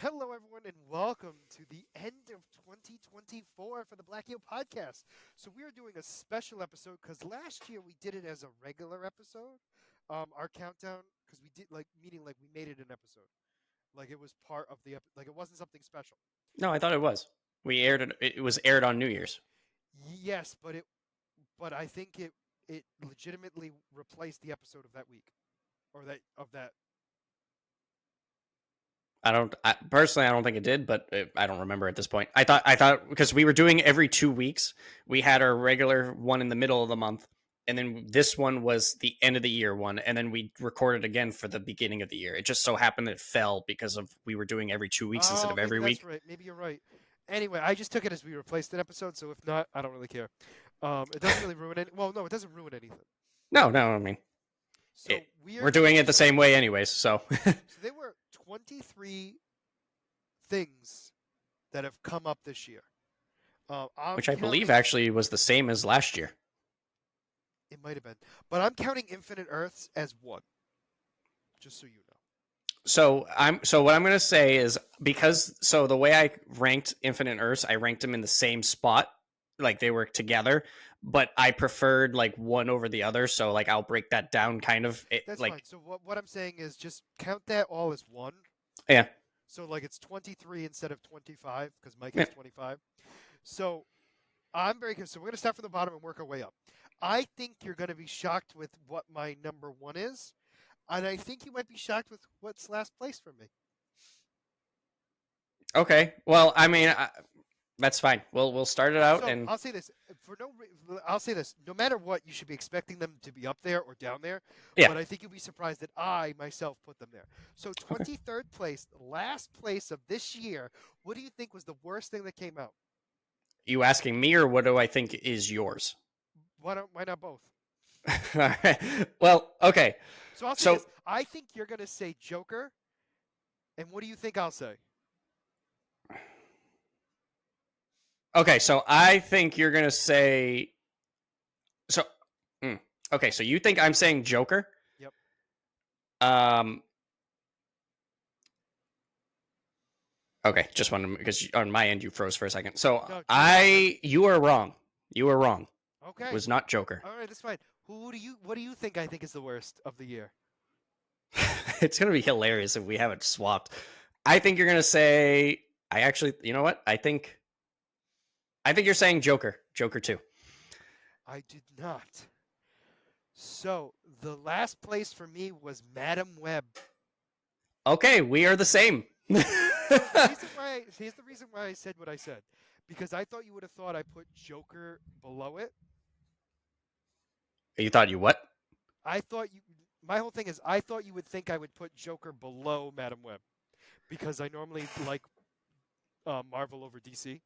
Hello, everyone, and welcome to the end of 2024 for the Black Eel Podcast. So we are doing a special episode because last year we did it as a regular episode, our countdown, because we did meaning we made it an episode, like it was part of like it wasn't something special. No, I thought it was. We aired it. It was aired on New Year's. Yes, but I think it legitimately replaced the episode of that week or that. Personally, I don't think it did, but I don't remember at this point. I thought because we were doing every 2 weeks, we had our regular one in the middle of the month, and then this one was the end of the year one, and then we recorded again for the beginning of the year. It just so happened that it fell because of we were doing every 2 weeks instead Oh, of maybe every that's week. right. Maybe you're right. Anyway, I just took it as we replaced an episode, so if not, I don't really care. It doesn't really ruin any. Well, no, it doesn't ruin anything. No, no, I mean So we are we're gonna doing be it the same way anyways. So, so there were 23 things that have come up this year. I'm which I believe counting. actually was the same as last year. It might have been, but I'm counting Infinite Earths as one, just so you know. So what I'm gonna say is because the way I ranked Infinite Earths, I ranked them in the same spot, like they were together, but I preferred like one over the other. So like I'll break that down kind of That's fine. like So what I'm saying is just count that all as one. yeah. So like it's 23 instead of 25 because Mike Yeah. has 25. So I'm very curious. So we're going to start from the bottom and work our way up. I think you're going to be shocked with what my number one is, and I think you might be shocked with what's last place for me. Okay. Well, I mean, that's fine. We'll start it out So and I'll say this I'll say this: no matter what, you should be expecting them to be up there or down there. yeah. But I think you'll be surprised that I myself put them there. So Okay. 23rd place, last place of this year. What do you think was the worst thing that came out? You asking me or what do I think is yours? Why not both? All right. Well, okay. So I'll say So this: I think you're going to say Joker, and what do you think I'll say? so I think you're gonna say so. mm, okay, so you think I'm saying Joker? Yep. Um, Okay, just wanted because on my end you froze for a second. So No, Joker. you are wrong. You are wrong. It Okay. was not Joker. All right, that's fine. What do you think I think is the worst of the year? It's gonna be hilarious if we have it swapped. I think you're gonna say. I actually, you know what? I think you're saying Joker. Joker two. I did not. So the last place for me was Madam Web. Okay, we are the same. So the reason why I said what I said, because I thought you would have thought I put Joker below it. You thought you what? I thought you. My whole thing is I thought you would think I would put Joker below Madam Web because I normally like Marvel over DC.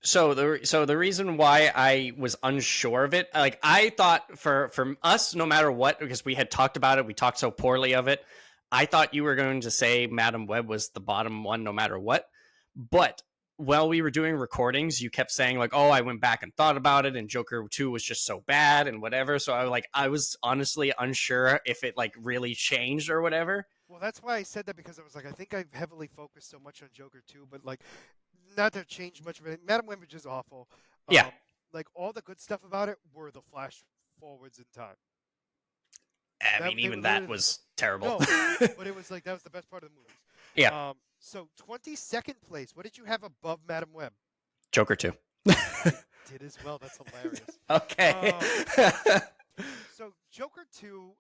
So the reason why I was unsure of it, like I thought for us, no matter what, because we had talked about it, we talked so poorly of it. I thought you were going to say Madam Web was the bottom one, no matter what. But while we were doing recordings, you kept saying like, "Oh, I went back and thought about it, and Joker 2 was just so bad and whatever." So I was honestly unsure if it like really changed or whatever. Well, that's why I said that because I was like, I think I've heavily focused so much on Joker too, but like, not to change much of it. Madam Web is awful. Yeah, Um, like all the good stuff about it were the flash forwards in time. I That mean, they were even that literally was terrible. no, but it was like that was the best part of the movies. Yeah, So 22nd place. What did you have above Madam Web? Joker 2. I did as well. That's hilarious. Okay. Um, so Joker 2,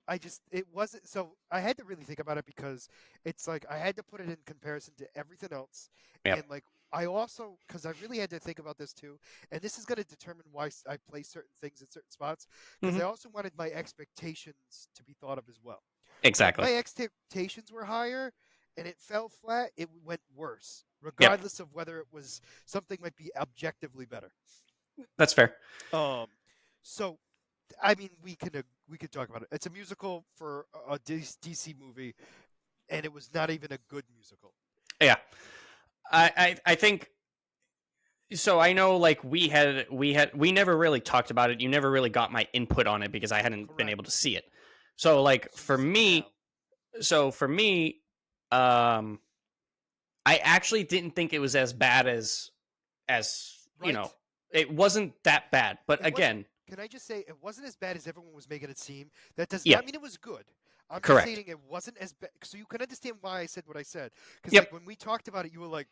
it wasn't so I had to really think about it because it's like I had to put it in comparison to everything else. Yep. And like I also because I really had to think about this too, and this is going to determine why I place certain things in certain spots because Hmm. I also wanted my expectations to be thought of as well. So if Exactly. my expectations were higher and it fell flat, it went worse, Yep. regardless of whether it was something might be objectively better. That's fair. Um, so I mean, we could talk about it. It's a musical for a DC movie, and it was not even a good musical. Yeah. I think so. I know like we never really talked about it. You never really got my input on it because I hadn't been Correct. able to see it. So like So for this is me, now. so for me, um I actually didn't think it was as bad as Right? it wasn't that bad. But It wasn't. again, Can I just say it wasn't as bad as everyone was making it seem? That does yeah, not mean it was good. I'm just correct. stating it wasn't as bad, so you can understand why I said what I said. Because Yep. like when we talked about it, you were like,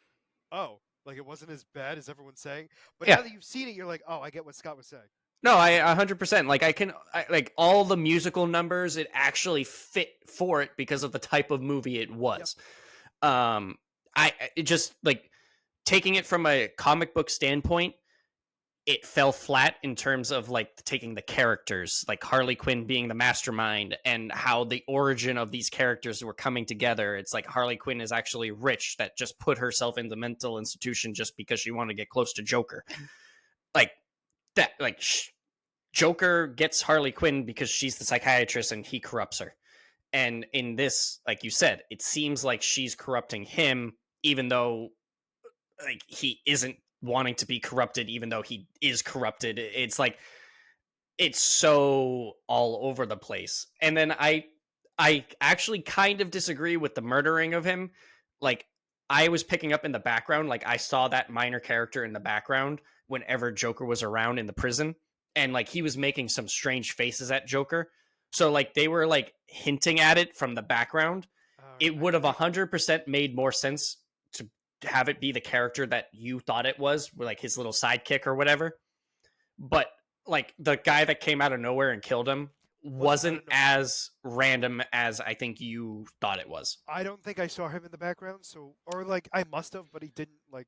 "Oh, like it wasn't as bad as everyone's saying." But Yeah. now that you've seen it, you're like, "Oh, I get what Scott was saying." No, I 100%. Like like all the musical numbers, it actually fit for it because of the type of movie it Yep. was. Um, it just like taking it from a comic book standpoint, it fell flat in terms of like taking the characters, like Harley Quinn being the mastermind, and how the origin of these characters were coming together. It's like Harley Quinn is actually rich that just put herself in the mental institution just because she wanted to get close to Joker. Like that, like Joker gets Harley Quinn because she's the psychiatrist and he corrupts her. And in this, like you said, it seems like she's corrupting him, even though like he isn't wanting to be corrupted, even though he is corrupted. It's like it's so all over the place. And then I actually kind of disagree with the murdering of him. Like I was picking up in the background, like I saw that minor character in the background whenever Joker was around in the prison, and like he was making some strange faces at Joker. So like they were like hinting at it from the background. All right. It would have 100% made more sense to have it be the character that you thought it was, like his little sidekick or whatever. But like the guy that came out of nowhere and killed him Wasn't out wasn't of nowhere. as random as I think you thought it was. I don't think I saw him in the background, so or like I must have, but he didn't like.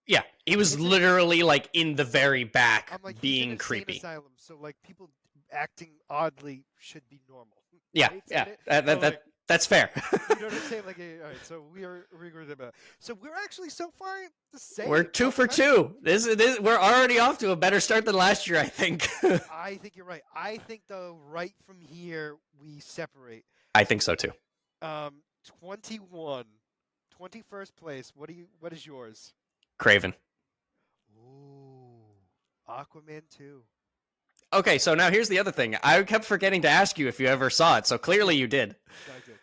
Yeah, he was It's a, literally like in the very back I'm like he's in being an insane creepy. asylum, so like people acting oddly should be normal, Yeah, right? yeah, But like that's fair. you know what I'm saying? Like, all right, so we agree with that. So we're actually so far the same. We're two I'm for kind of, two. We're already off to a better start than last year, I think. I think you're right. I think though, right from here we separate. I think so too. Um, 21, 21st place. What is yours? Craven. Ooh, Aquaman 2. Okay, so now here's the other thing. I kept forgetting to ask you if you ever saw it, so clearly you did. I did.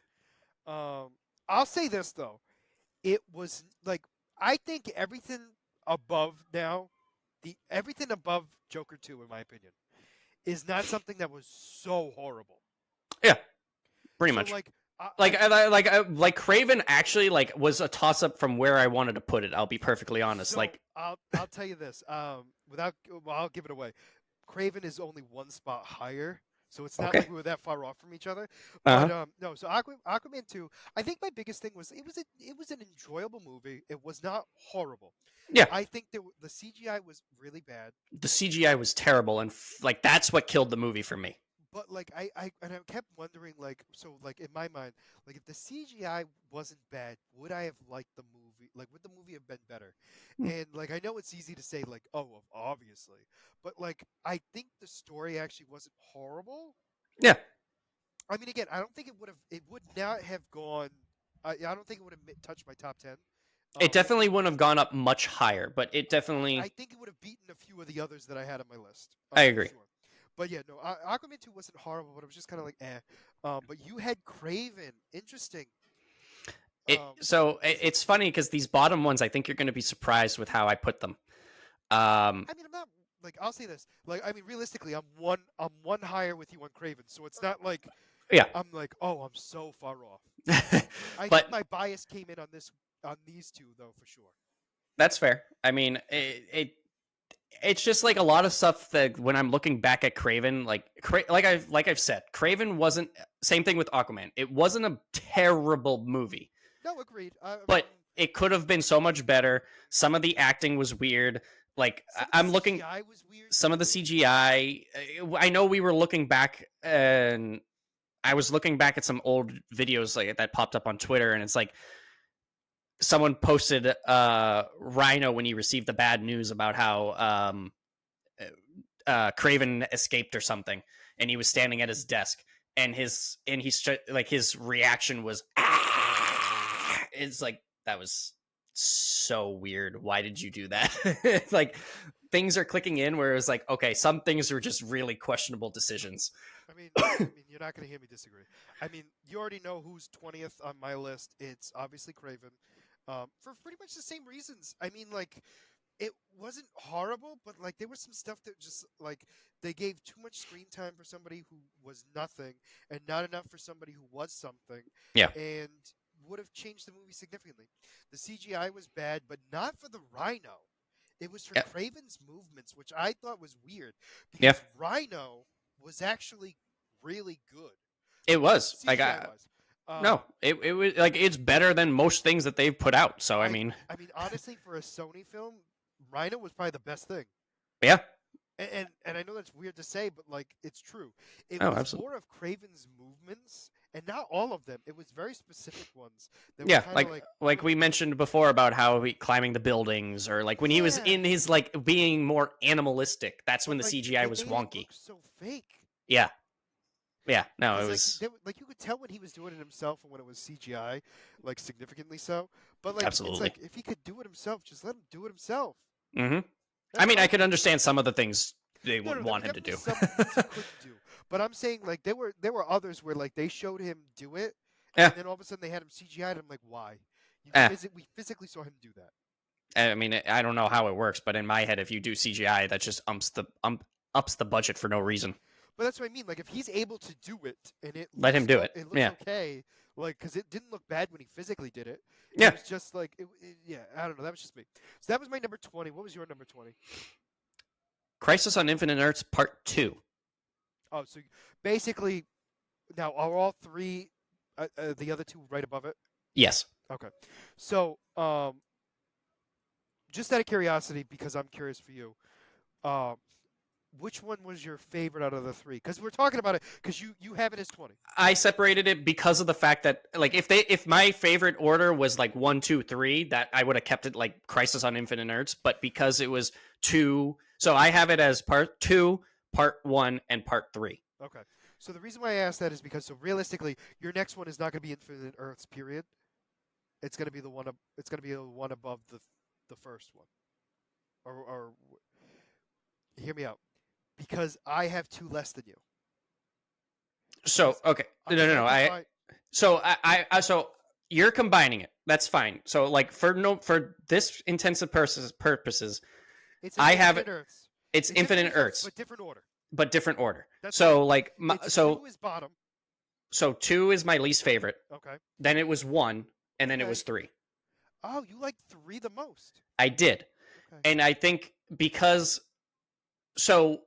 I'll say this though. It was like I think everything above now, the everything above Joker 2, in my opinion, is not something that was so horrible. Yeah, pretty So much. like Like Craven actually like was a toss up from where I wanted to put it. I'll be perfectly honest. so Like I'll tell you this. Without well, I'll give it away. Craven is only one spot higher, so it's not like okay, we were that far off from each other. uh But no, so Aquaman 2. I think my biggest thing was it was an enjoyable movie. It was not horrible. yeah, I think the CGI was really bad. the CGI was terrible, and like that's what killed the movie for me. But like I kept wondering like so like in my mind like if the CGI wasn't bad would I have liked the movie like would the movie have been better? Hmm. And like I know it's easy to say like oh well, obviously, but like I think the story actually wasn't horrible. Yeah, I mean again I don't think it would not have gone. I don't think it would have touched my top 10. it But definitely wouldn't have gone up much higher, but it I definitely. think it would have beaten a few of the others that I had on my list. I For agree. sure. But yeah, no, Aquaman 2 wasn't horrible, but it was just kind of like eh. But you had Craven. Interesting. It's funny because these bottom ones, I think you're going to be surprised with how I put them. I mean, I'm not like I'll say this. Like, I mean, realistically, I'm one higher with you on Craven, so it's not like Yeah, I'm like, oh, I'm so far off. I think but my bias came in on these two though, for sure. that's fair. I mean, it's just like a lot of stuff that when I'm looking back at Craven, like I've said, Craven wasn't same thing with Aquaman. It wasn't a terrible movie, No, agreed. I mean, but it could have been so much better. Some of the acting was weird. Like I'm looking CGI was weird. some of the too. CGI. I know we were looking back and I was looking back at some old videos like that popped up on Twitter, and it's like someone posted Rhino when he received the bad news about how Craven escaped or something, and he was standing at his desk, and his reaction was ah! It's like that was so weird. Why did you do that? It's like things are clicking in where it was like, okay, some things were just really questionable decisions. I mean, you're not going to hear me disagree. I mean, you already know who's 20th on my list. It's obviously Craven. for pretty much the same reasons. I mean, like, it wasn't horrible, but like there was some stuff that just like they gave too much screen time for somebody who was nothing and not enough for somebody who was something, Yeah. and would have changed the movie significantly. The CGI was bad, but not for the Rhino. It was for Yeah. Craven's movements, which I thought was weird Yeah. because Rhino was actually really good. It was like CGI wise. no, it was like it's better than most things that they've put out. So I mean, honestly, for a Sony film, Rhino was probably the best thing. yeah. And I know that's weird to say, but like it's true. It Oh, was absolutely. more of Craven's movements, and not all of them. It was very specific ones. That Yeah, were kinda like we mentioned before about how he climbing the buildings, or like when he was Yeah. in his like being more animalistic. That's when the like, CGI they was made it wonky. look so fake. Yeah, yeah. No, it Because, was like you could tell when he was doing it himself and when it was CGI, like significantly so. But like Absolutely. it's like if he could do it himself, just let him do it himself. hmm I That's mean, all I could understand some of the things they would there want were him to do. definitely some things he couldn't do. But I'm saying like there were others where like they showed him do it, Yeah. and then all of a sudden they had him CGI'd. I'm like, why? We physically saw him do that. I mean, I don't know how it works, but in my head, if you do CGI, that just ups the budget for no reason. But that's what I mean. Like if he's able to do it, and Let him do it. It looks Yeah. okay. Like because it didn't look bad when he physically did it. Yeah. It was just like yeah. I don't know. That was just me. So that was my number 20. What was your number 20? Crisis on Infinite Earths Part 2. Oh, so basically, now are all three, the other two right above it? Yes. Okay. So, just out of curiosity, because I'm curious for you, which one was your favorite out of the three? Because we're talking about it, because you have it as 20. I separated it because of the fact that like if my favorite order was like 1, 2, 3, that I would have kept it like Crisis on Infinite Earths, but because it was 2, so I have it as Part 2, Part 1, and Part 3. Okay. So the reason why I asked that is because so realistically, your next one is not going to be Infinite Earths. Period. It's going to be the one. It's going to be the one above the first one. Or hear me out, because I have 2 less than you. So okay, no. So you're combining it. That's fine. So like for this intensive purposes, It's I have it. Earths. It's Infinite Earths, but different order. but different order. That's So right. like so 2 is bottom. So 2 is my least favorite. Okay. Then it was 1, and then it Okay. was 3. Oh, you like 3 the most. I did. Okay. And I think because so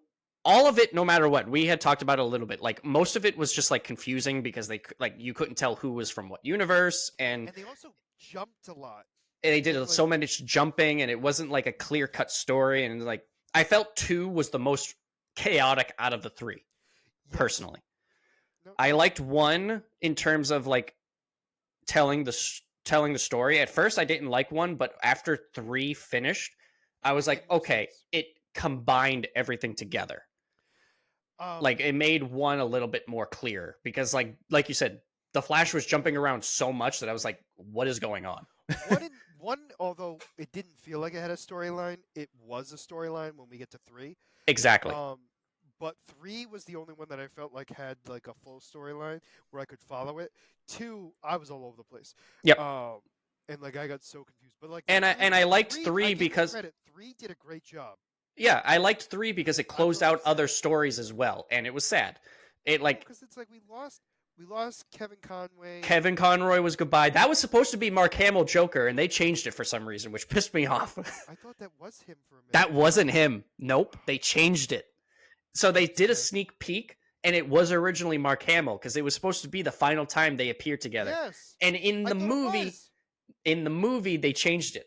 all of it, no matter what, we had talked about it a little bit. Like most of it was just like confusing because they like you couldn't tell who was from what universe, and they also jumped a lot. they did like- so much jumping, and it wasn't like a clear cut story. And like I felt 2 was the most chaotic out of the 3, Yes. personally. No, I liked 1 in terms of like telling the story. At first, I didn't like 1, but after 3 finished, I was like, It made okay, sense. it combined everything together. Like it made 1 a little bit more clear because, like you said, the Flash was jumping around so much that I was like, what is going on? one, although it didn't feel like it had a storyline, it was a storyline when we get to 3. Exactly. But 3 was the only one that I felt like had like a full storyline where I could follow it. 2, I was all over the place. Yep. And like I got so confused. But like And I liked 3 I give it because credit. 3 did a great job. yeah, I liked 3 because it closed out other stories as well, and it was sad. It like because it's like we lost Kevin Conroy. Kevin Conroy was goodbye. That was supposed to be Mark Hamill Joker, and they changed it for some reason, which pissed me off. I thought that was him for a minute. That wasn't him. Nope, they changed it. So they did a sneak peek, and it was originally Mark Hamill because it was supposed to be the final time they appeared together. Yes. And in I the thought it movie, they changed it.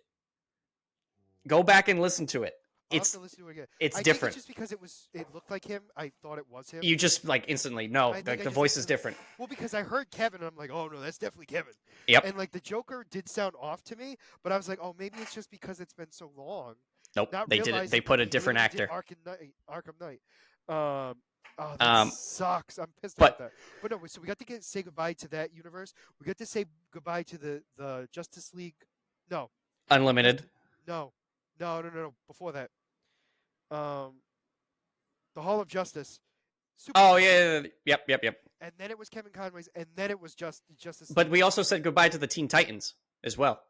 Go back and listen to it. I'll have to listen to it again. It's I different. Think it's just because it looked like him. I thought it was him. You just like instantly no, I think like I the just voice is instantly- different. Well, because I heard Kevin, and I'm like, oh no, that's definitely Kevin. Yep. And like the Joker did sound off to me, but I was like, oh, maybe it's just because it's been so long. Nope, Not they did it. realizing They put a he different literally actor. did Arkham Knight. Oh, that sucks. I'm pissed but- about that. But no, so we got to say goodbye to that universe. We got to say goodbye to the Justice League. No, Unlimited. no. Before that, the Hall of Justice. Oh Superman. yeah. Yep. And then it was Kevin Conroy's, and then it was Justice. But League. we also said goodbye to the Teen Titans as well.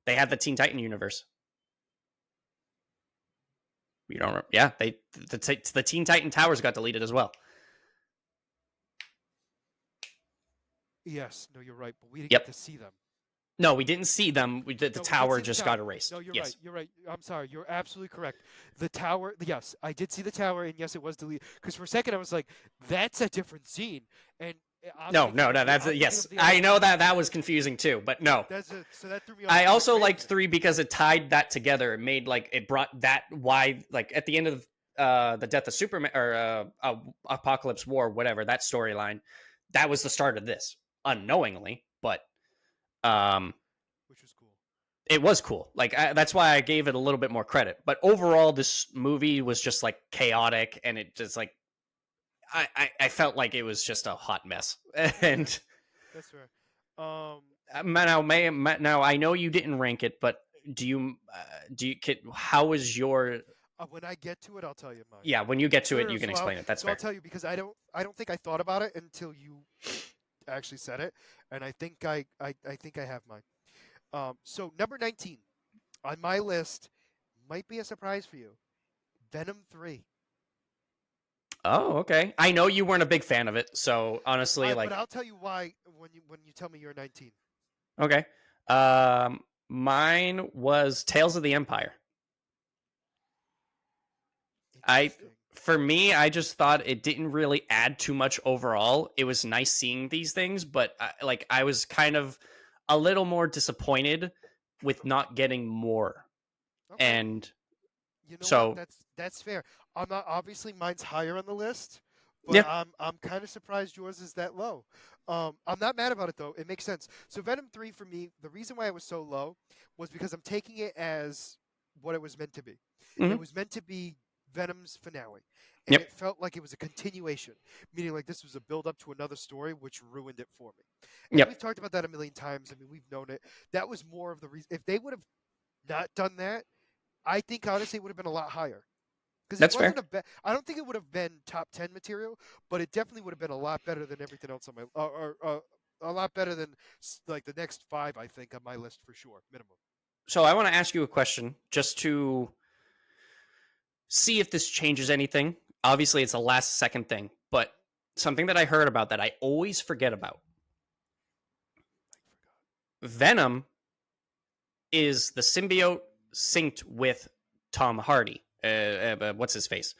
They had the Teen Titan universe. You don't remember? Yeah, the Teen Titan Towers got deleted as well. Yes, no, you're right, but we didn't Yep. get to see them. No, we didn't see them. The No, we did tower see the just tower. got erased. No, you're Yes. right. You're right. I'm sorry. You're absolutely correct. The tower. Yes, I did see the tower, and yes, it was deleted. Because for a second, I was like, "That's a different scene." And No. That's yes. I know that was confusing too, but no. So that threw me off. I also liked 3 because it tied that together. It made it brought that why at the end of the death of Superman or Apocalypse War, whatever that storyline, that was the start of this unknowingly, but which was cool. It was cool. That's why I gave it a little bit more credit. But overall, this movie was just chaotic, and it just I felt like it was just a hot mess. And that's fair. Now I know you didn't rank it, but how was your? When I get to it, I'll tell you mine. Yeah, when you get to it, you can explain it. That's fair. I'll tell you because I don't think I thought about it until you actually said it, and I think I think I have mine. So number 19 on my list might be a surprise for you. Venom 3. Oh, okay. I know you weren't a big fan of it, so honestly, but I'll tell you why when you tell me you're 19. Okay. Mine was Tales of the Empire. For me, I just thought it didn't really add too much overall. It was nice seeing these things, but I was kind of a little more disappointed with not getting more. Okay. And you know what? That's fair. I'm not obviously mine's higher on the list, but yeah. I'm kind of surprised yours is that low. I'm not mad about it though. It makes sense. So Venom 3 for me, the reason why it was so low was because I'm taking it as what it was meant to be. Mm-hmm. It was meant to be Venom's finale. And It felt like it was a continuation, meaning this was a build up to another story, which ruined it for me. And we've talked about that a million times. I mean, we've known it. That was more of the reason. If they would have not done that, I think honestly it would have been a lot higher. That's fair. I don't think it would have been top 10 material, but it definitely would have been a lot better than everything else on my a lot better than the next 5 I think on my list for sure, minimum. So I want to ask you a question just to see if this changes anything. Obviously, it's a last second thing, but something that I heard about that I always forget about. Venom is the symbiote synced with Tom Hardy. What's his face?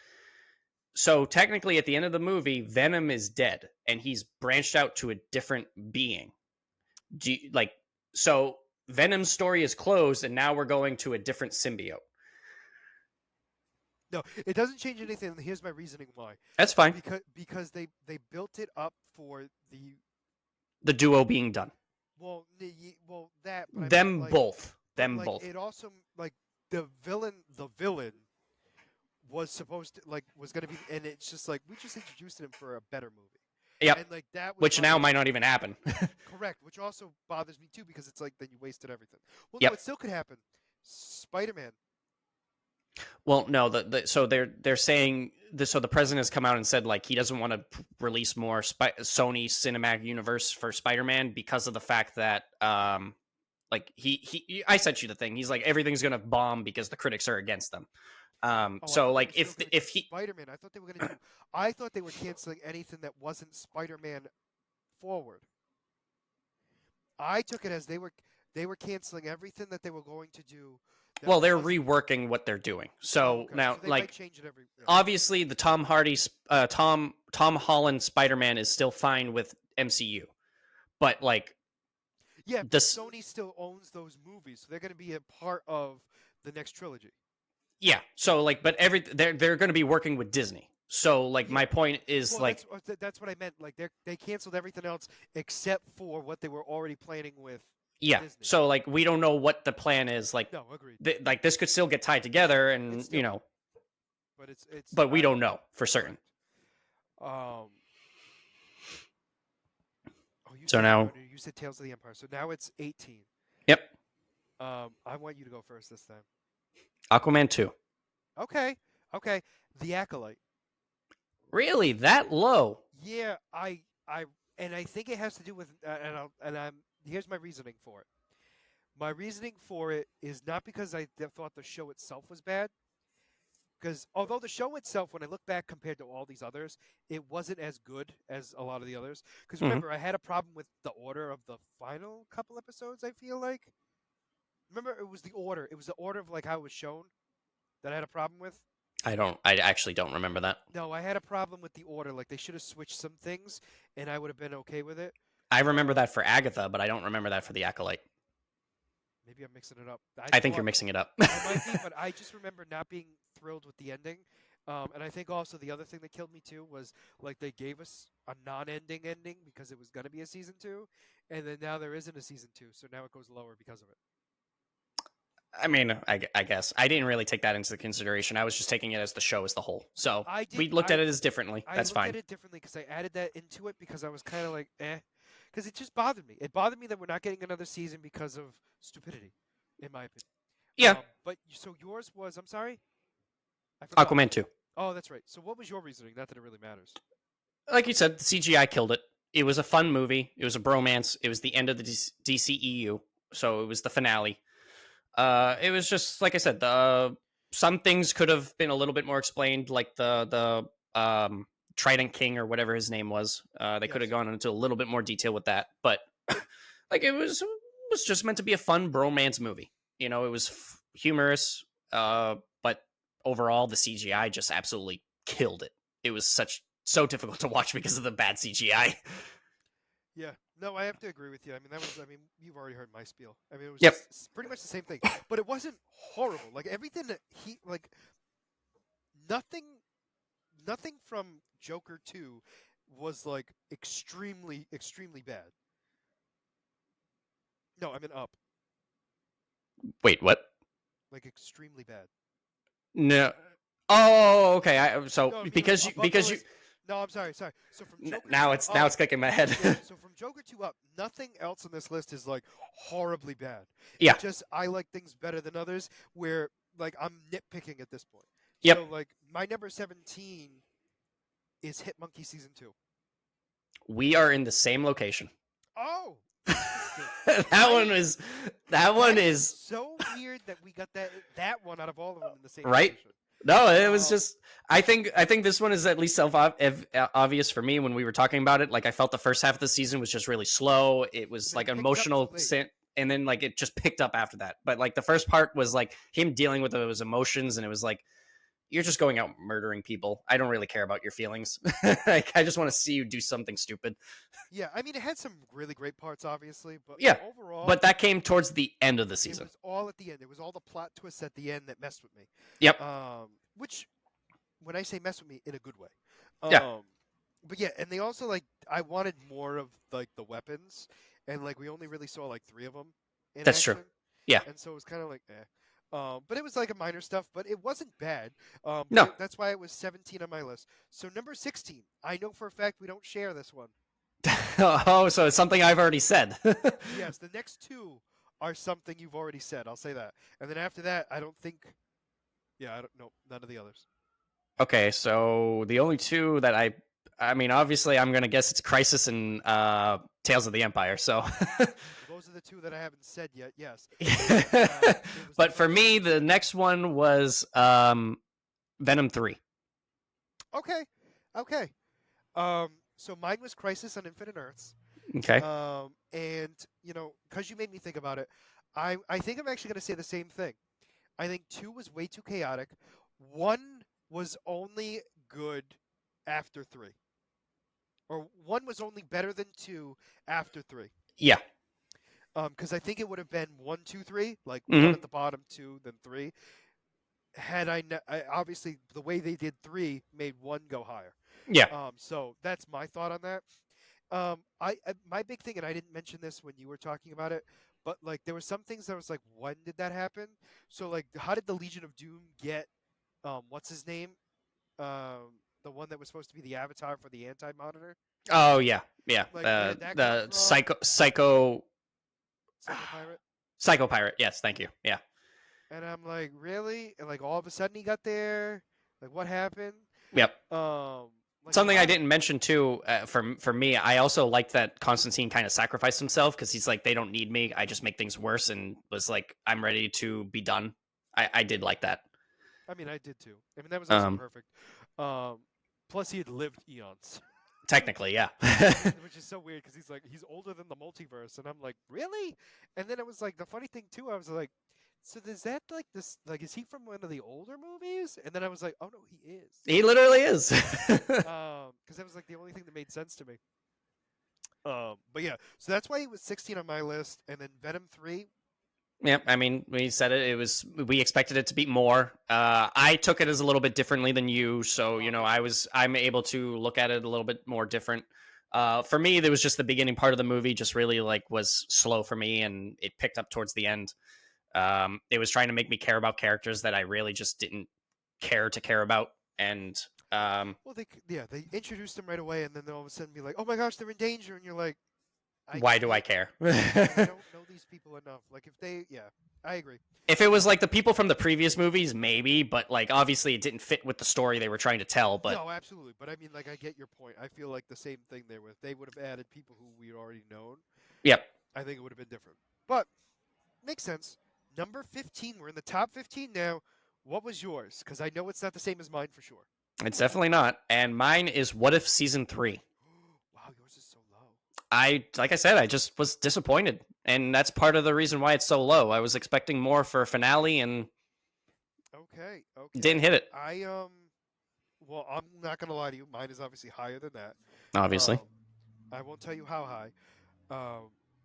So technically, at the end of the movie, Venom is dead, and he's branched out to a different being. So Venom's story is closed, and now we're going to a different symbiote. No, it doesn't change anything. Here's my reasoning why. That's fine. Because they built it up for the duo being done. Well, that. But them both. Both. It also the villain was supposed to was going to be, and it's just we just introduced him for a better movie. Yep. And that which now might not even happen. Correct. Which also bothers me too because it's then you wasted everything. Well, no, it still could happen. Spider-Man. Well, no. So they're saying this. So the president has come out and said he doesn't want to release more Sony Cinematic Universe for Spider-Man because of the fact that he I sent you the thing. He's everything's gonna bomb because the critics are against them. If he Spider-Man, I thought they were canceling anything that wasn't Spider-Man forward. I took it as they were canceling everything that they were going to do. Well, they're reworking what they're doing. So now, so they might change it obviously, the Tom Holland Spider-Man is still fine with MCU, but yeah, Sony still owns those movies, so they're going to be a part of the next trilogy. Yeah. So but they're going to be working with Disney. So my point is that's what I meant. They canceled everything else except for what they were already planning with. Yeah. Disney. So we don't know what the plan is. No, agreed. This could still get tied together, and But it's. But we don't know for certain. Now you said Tales of the Empire. So now it's 18. Yep. I want you to go first this time. Aquaman 2. Okay. The Acolyte. Really? That low? Yeah, I think it has to do with here's my reasoning for it. My reasoning for it is not because thought the show itself was bad, because although the show itself, when I look back compared to all these others, it wasn't as good as a lot of the others. Because Hmm. remember, I had a problem with the order of the final couple episodes. I feel like, remember, it was the order. It was the order of like how it was shown that I had a problem with. I actually don't remember that. No, I had a problem with the order. Like they should have switched some things, and I would have been okay with it. I remember Um, that for Agatha, but I don't remember that for the Acolyte. Maybe I'm mixing it up. I I think you're thought mixing it up. I might be, but I just remember not being thrilled with the ending. And I think also the other thing that killed me too was like they gave us a non-ending ending because it was going to be a season 2, and then now there isn't a season 2, so now it goes lower because of it. I mean, I guess I didn't really take that into consideration. I was just taking it as the show as the whole. So I did. we looked at it as differently. I That's looked fine. at it differently because I added that into it because I was kind of like, because it just bothered me. It bothered me that we're not getting another season because of stupidity, in my opinion. Yeah, But so yours was, I'm sorry, I forgot. Aquaman 2. Oh, that's right. So what was your reasoning? Not that it really matters. Like you said, the CGI killed it. It was a fun movie. It was a bromance. It was the end of the DCEU, so it was the finale. It was just like I said. Some things could have been a little bit more explained, like the Trident King or whatever his name was. They could have Yes. gone into a little bit more detail with that, but like it was just meant to be a fun bromance movie. You know, it was humorous, but overall the CGI just absolutely killed it. It was so difficult to watch because of the bad CGI. Yeah. No, I have to agree with you. I mean, that was. I mean, you've already heard my spiel. I mean, it was Yep. just pretty much the same thing, but it wasn't horrible. Like everything that nothing, nothing from Joker 2 was like extremely, extremely bad. No, I mean up, Wait, what? like extremely bad. No. Oh, okay. So No, I mean like because you above the because you list. No, I'm sorry, sorry. So from Joker now 2 it's up, clicking my head. yeah. So from Joker 2 up, nothing else on this list is like horribly bad. Yeah. It's just I like things better than others. Where like I'm nitpicking at this point. Yep. So like my number 17 is Hit Monkey season 2. We are in the same location. Oh, that one is so weird that we got that one out of all of them in the same right. position. No, it was just. I think this one is at least obvious for me when we were talking about it. Like I felt the first half of the season was just really slow. It was like an emotional and then like it just picked up after that. But like the first part was like him dealing with those emotions, and it was like you're just going out murdering people. I don't really care about your feelings. Like I just want to see you do something stupid. Yeah, I mean it had some really great parts, obviously, but yeah, overall. But that came towards the end of the season. It was all at the end. It was all the plot twists at the end that messed with me. Yep. Which, when I say mess with me, in a good way. Yeah. But yeah, and they also like I wanted more of like the weapons, and like we only really saw like 3 of them. That's true. Yeah. And so it was kind of like but it was like a minor stuff, but it wasn't bad. No. That's why it was 17 on my list. So number 16, I know for a fact we don't share this one. Oh, so it's something I've already said. Yes, the next 2 are something you've already said. I'll say that. And then after that, I don't think. Yeah, I don't know. None of the others. Okay, so the only 2 that I mean, obviously, I'm gonna guess it's Crisis and Tales of the Empire. So those are the 2 that I haven't said yet. Yes. But for me, the next one was Venom 3. Okay. So mine was Crisis on Infinite Earths. Okay. And you know, because you made me think about it, I think I'm actually gonna say the same thing. I think 2 was way too chaotic. 1 was only good after 3. Or 1 was only better than 2 after 3. Yeah. Because I think it would have been 1, 2, 3, like 1 Mhm. at the bottom, 2, then 3. Had I obviously the way they did 3 made 1 go higher. Yeah. So that's my thought on that. My big thing, and I didn't mention this when you were talking about it, but like there were some things that was like, when did that happen? So like, how did the Legion of Doom get what's his name? The one that was supposed to be the avatar for the Anti-Monitor. Oh yeah. Like, where did that come The from? Psycho Pirate. Yes, thank you. Yeah. And I'm like, really? And like all of a sudden he got there. Like what happened? Yep. Like Like, Something I why? didn't mention too, for me, I also liked that Constantine kind of sacrificed himself because he's like, they don't need me. I just make things worse, and was like, I'm ready to be done. I did like that. I mean, I did too. I mean, that was also Um, perfect. Um, Plus, he had lived eons, Technically, yeah. which is so weird because he's older than the multiverse, and I'm like, really? And then it was like the funny thing too. I was like, so is that like this? Like, is he from one of the older movies? And then I was like, oh no, he is. He literally is. Because that was like the only thing that made sense to me. But yeah, so that's why he was 16 on my list, and then Venom 3. Yeah, I mean, we said it. It was we expected it to be more. I took it as a little bit differently than you, so you know, I'm able to look at it a little bit more different. For me, there was just the beginning part of the movie just really like was slow for me, and it picked up towards the end. It was trying to make me care about characters that I really just didn't care about, and Well, they introduced him right away, and then all of a sudden be like, oh my gosh, they're in danger, and you're like, I why do I can't. care? I don't know these people enough. Like if they, yeah, I agree. If it was like the people from the previous movies, maybe, but like obviously it didn't fit with the story they were trying to tell. But No, absolutely. But I mean, like, I get your point. I feel like the same thing there with they would have added people who we'd already known. yep, I think it would have been different. But makes sense. Number 15. We're in the top 15 now. What was yours? Because I know it's not the same as mine for sure. it's definitely not. And mine is What If Season 3. Wow, yours is so low. Like I said, I just was disappointed. And that's part of the reason why it's so low. I was expecting more for a finale and Okay, didn't okay. hit it, Well, I'm not gonna lie to you. Mine is obviously higher than that. obviously. Um, I won't tell you how high.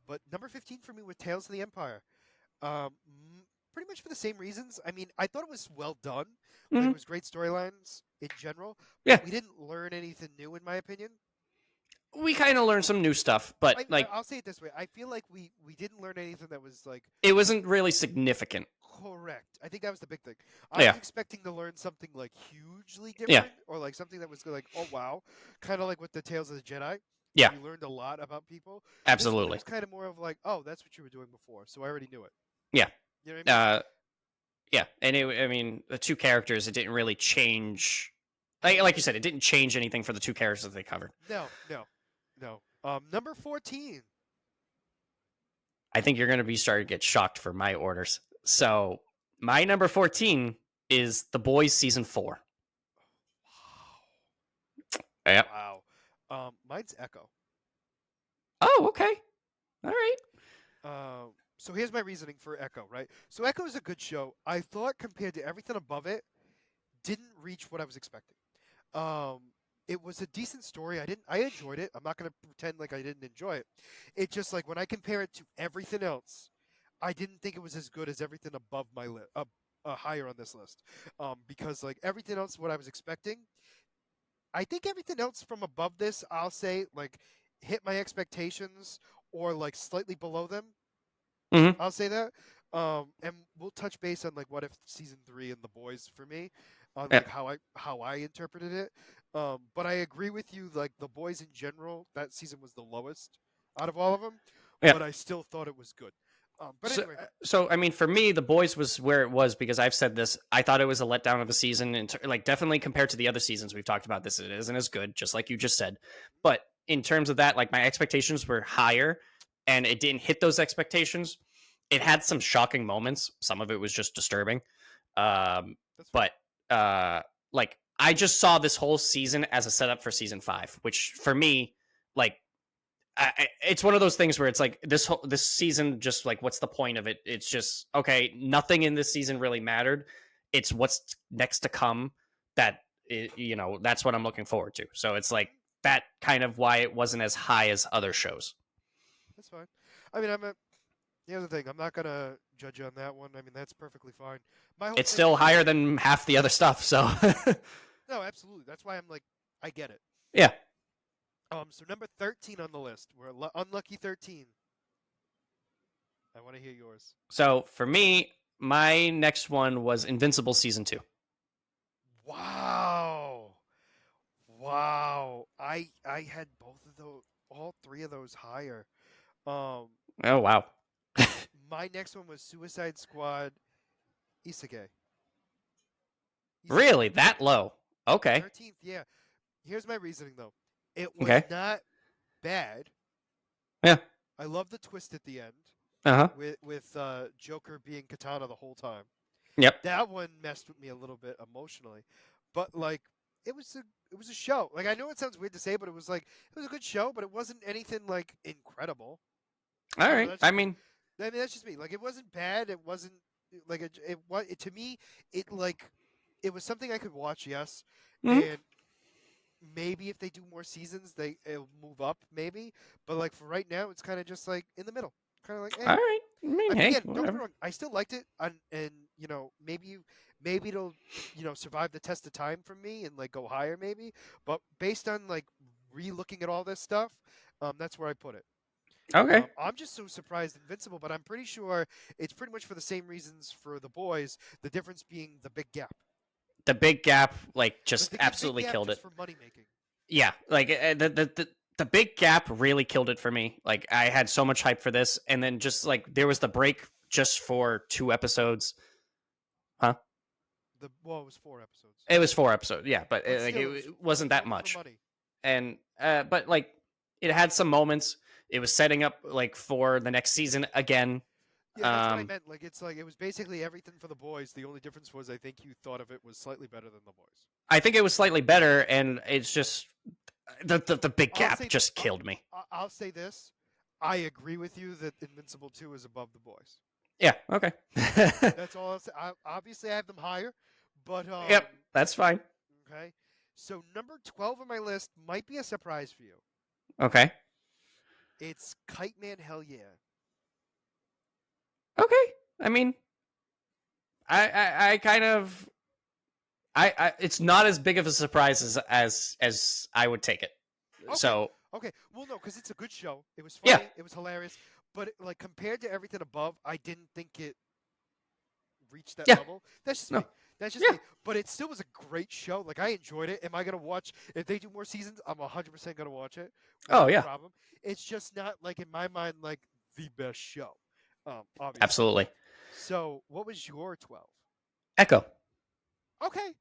But number 15 for me with Tales of the Empire. Um, Pretty much for the same reasons. I mean, I thought it was well done. Like, Hmm. it was great storylines in general, Yeah, but we didn't learn anything new, in my opinion. we kind of learned some new stuff, but like I'll say it this way: I feel like we didn't learn anything that was like it wasn't really significant. correct. I think that was the big thing. I Yeah, was expecting to learn something like hugely yeah, different, or like something that was like, oh wow, kind of like with the Tales of the Jedi. yeah, We learned a lot about people. This one it absolutely. was kind of more of like, oh, that's what you were doing before, so I already knew it. Yeah, You know what I mean? yeah, and I mean, the two characters, it didn't really change. Like you said, it didn't change anything for the two characters that they covered. No, no, no. Number 14. I think you're going to be starting to get shocked for my orders. So my number 14 is The Boys season 4. Yep. Wow. Mine's Echo. Oh, okay. All right. So here's my reasoning for Echo, right? So Echo is a good show. I thought compared to everything above it, didn't reach what I was expecting. Um, it was a decent story. I enjoyed it. I'm not gonna pretend like I didn't enjoy it. It just like when I compare it to everything else, I didn't think it was as good as everything above my list, higher on this list. Because like everything else, what I was expecting, I think everything else from above this, I'll say like hit my expectations or like slightly below them. Mm-hmm. I'll say that. And we'll touch base on like what if season 3 and the boys for me, on Yeah. like how I interpreted it. But I agree with you. Like the boys in general, that season was the lowest out of all of them. Yeah. But I still thought it was good. But So, anyway, so I mean, for me, The Boys was where it was because I've said this. I thought it was a letdown of a season, and like definitely compared to the other seasons we've talked about, this it isn't as good, just like you just said. But in terms of that, like my expectations were higher, and it didn't hit those expectations. It had some shocking moments. Some of it was just disturbing. that's fine. But like I just saw this whole season as a setup for season 5, which for me, like it's one of those things where it's like this season just like what's the point of it? It's just okay, nothing in this season really mattered. It's what's next to come that that's what I'm looking forward to. So it's like that kind of why it wasn't as high as other shows. That's fine. I mean, the other thing, I'm not gonna judge you on that one. I mean, that's perfectly fine. My whole It's thing still was higher than half the other stuff, so no, absolutely. That's why I'm like, I get it. yeah. So number 13 on the list. We're unlucky 13. I want to hear yours. So for me, my next one was Invincible season 2. Wow. Wow. I had both of those, all three of those higher. Um, Oh wow. my next one was Suicide Squad Isekai. Really? That low? Okay. 13th, yeah. Here's my reasoning though. It was Okay. not bad. Yeah. I love the twist at the end Uh-huh. with Joker being Katana the whole time. Yep. That one messed with me a little bit emotionally, but like it was a it was a show. Like I know it sounds weird to say, but it was like it was a good show, but it wasn't anything like incredible. All I don't know. right. That's I just me. mean, I mean, that's just me. Like it wasn't bad. It wasn't like it was to me. It like it was something I could watch. Yes, mhm. and maybe if they do more seasons, it'll move up. Maybe, but like for right now, it's kind of just like in the middle. Kind of like eh. All right. I I mean, mean, hey, again, don't get me whatever. wrong. I still liked it, and maybe it'll survive the test of time for me and like go higher maybe. But based on like re-looking at all this stuff, that's where I put it. Okay. I'm just so surprised Invincible, but I'm pretty sure it's pretty much for the same reasons for the boys. The difference being the big gap. The big gap, like, Like just the big absolutely gap killed just it. for money making. Yeah, like the big gap really killed it for me. Like, I had so much hype for this, and then just like there was the break just for 2 episodes. Huh? It was 4 episodes, It was 4 episodes. Yeah, but but like still, it it wasn't was that only for much. money. And but like it had some moments. It was setting up like for the next season again. Yeah, that's what I Um, meant. Like it's like it was basically everything for the boys. The only difference was I think you thought of it was slightly better than the boys. I think it was slightly better, and it's just the big I'll gap say just killed me. I'll say this. I agree with you that Invincible 2 is above the boys. Yeah. Okay. That's all I'll say. Obviously, I have them higher, but Yep. That's fine. okay. So number 12 on my list might be a surprise for you. Okay. It's Kite Man. Hell yeah. Okay. I mean, I kind of I it's not as big of a surprise as I would take it. Okay. So Okay. Well, no, because it's a good show. It was yeah, funny. It was hilarious. But like compared to everything above, I didn't think it reached that yeah, level. That's just no, me. That's just yeah. me. But it still was a great show. Like I enjoyed it. Am I gonna watch if they do more seasons? I'm 100% gonna watch it Oh without a yeah, problem. It's just not like in my mind like the best show. Obviously. absolutely. So what was your 12? Echo. Okay.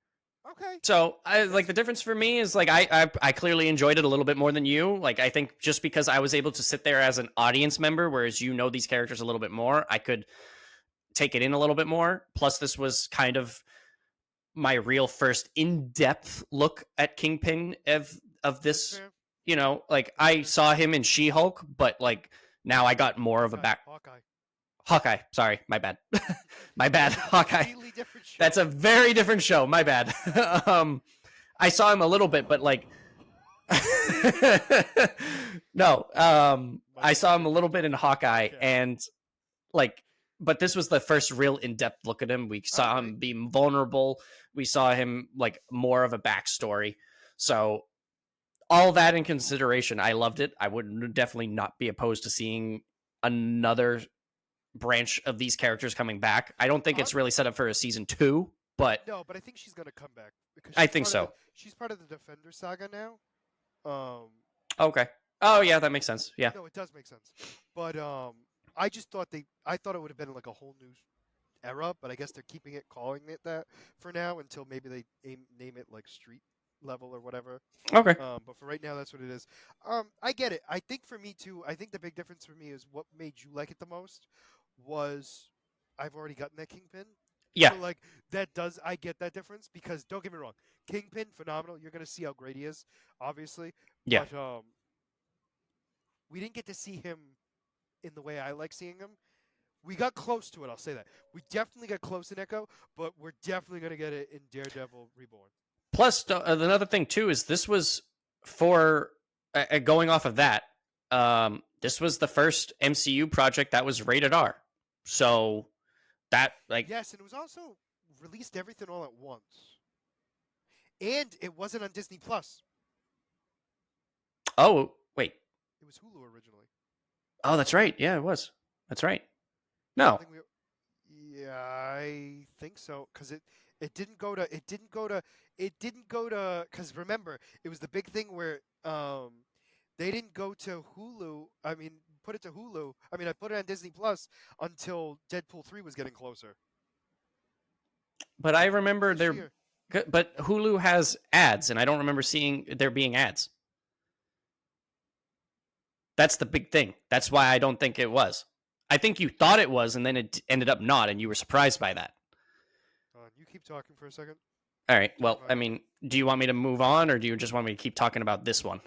Okay. So I like That's the difference for me is like I clearly enjoyed it a little bit more than you. Like I think just because I was able to sit there as an audience member, whereas you know these characters a little bit more, I could take it in a little bit more. Plus, this was kind of my real first in-depth look at Kingpin of that's this. fair. You know, like I saw him in She-Hulk, but like now I got more of a back. Hawkeye. Hawkeye, sorry, my bad, my bad. That's a Hawkeye. completely different show. That's a very different show. My bad. I saw him a little bit, but like, no. I saw him a little bit in Hawkeye, Okay. and like, but this was the first real in-depth look at him. We saw him be vulnerable. We saw him like more of a backstory. So all that in consideration, I loved it. I would definitely not be opposed to seeing another branch of these characters coming back. I don't think it's really set up for a season 2, but No, but I think she's gonna come back because I think so. She's part of the Defender saga now. Um, Okay. Oh yeah, that makes sense. Yeah. no, it does make sense. But I just thought I thought it would have been like a whole new era, but I guess they're keeping it, calling it that for now until maybe they name it like Street Level or whatever. Okay. But for right now, that's what it is. I get it. I think for me too. I think the big difference for me is what made you like it the most was I've already gotten that Kingpin. Yeah. So like I get that difference because don't get me wrong, Kingpin phenomenal. You're gonna see how great he is, obviously. Yeah. But we didn't get to see him in the way I like seeing him. We got close to it. I'll say that. We definitely got close in Echo, but we're definitely gonna get it in Daredevil Reborn. Plus, another thing too is this was for going off of that. This was the first MCU project that was rated R. So that like Yes, and it was also released everything all at once, and it wasn't on Disney Plus. oh wait, It was Hulu originally. oh that's right, yeah it was. That's right. I No, think yeah, I think so because it didn't go to because remember it was the big thing where they didn't go to Hulu. I mean, put it to Hulu. I mean, I put it on Disney Plus until Deadpool 3 was getting closer but I remember this there year. But Hulu has ads, and I don't remember seeing there being ads. That's the big thing. That's why I don't think it was. I think you thought it was, and then it ended up not, and you were surprised by that. You keep talking for a second. All right. Well, I mean, do you want me to move on, or do you just want me to keep talking about this one?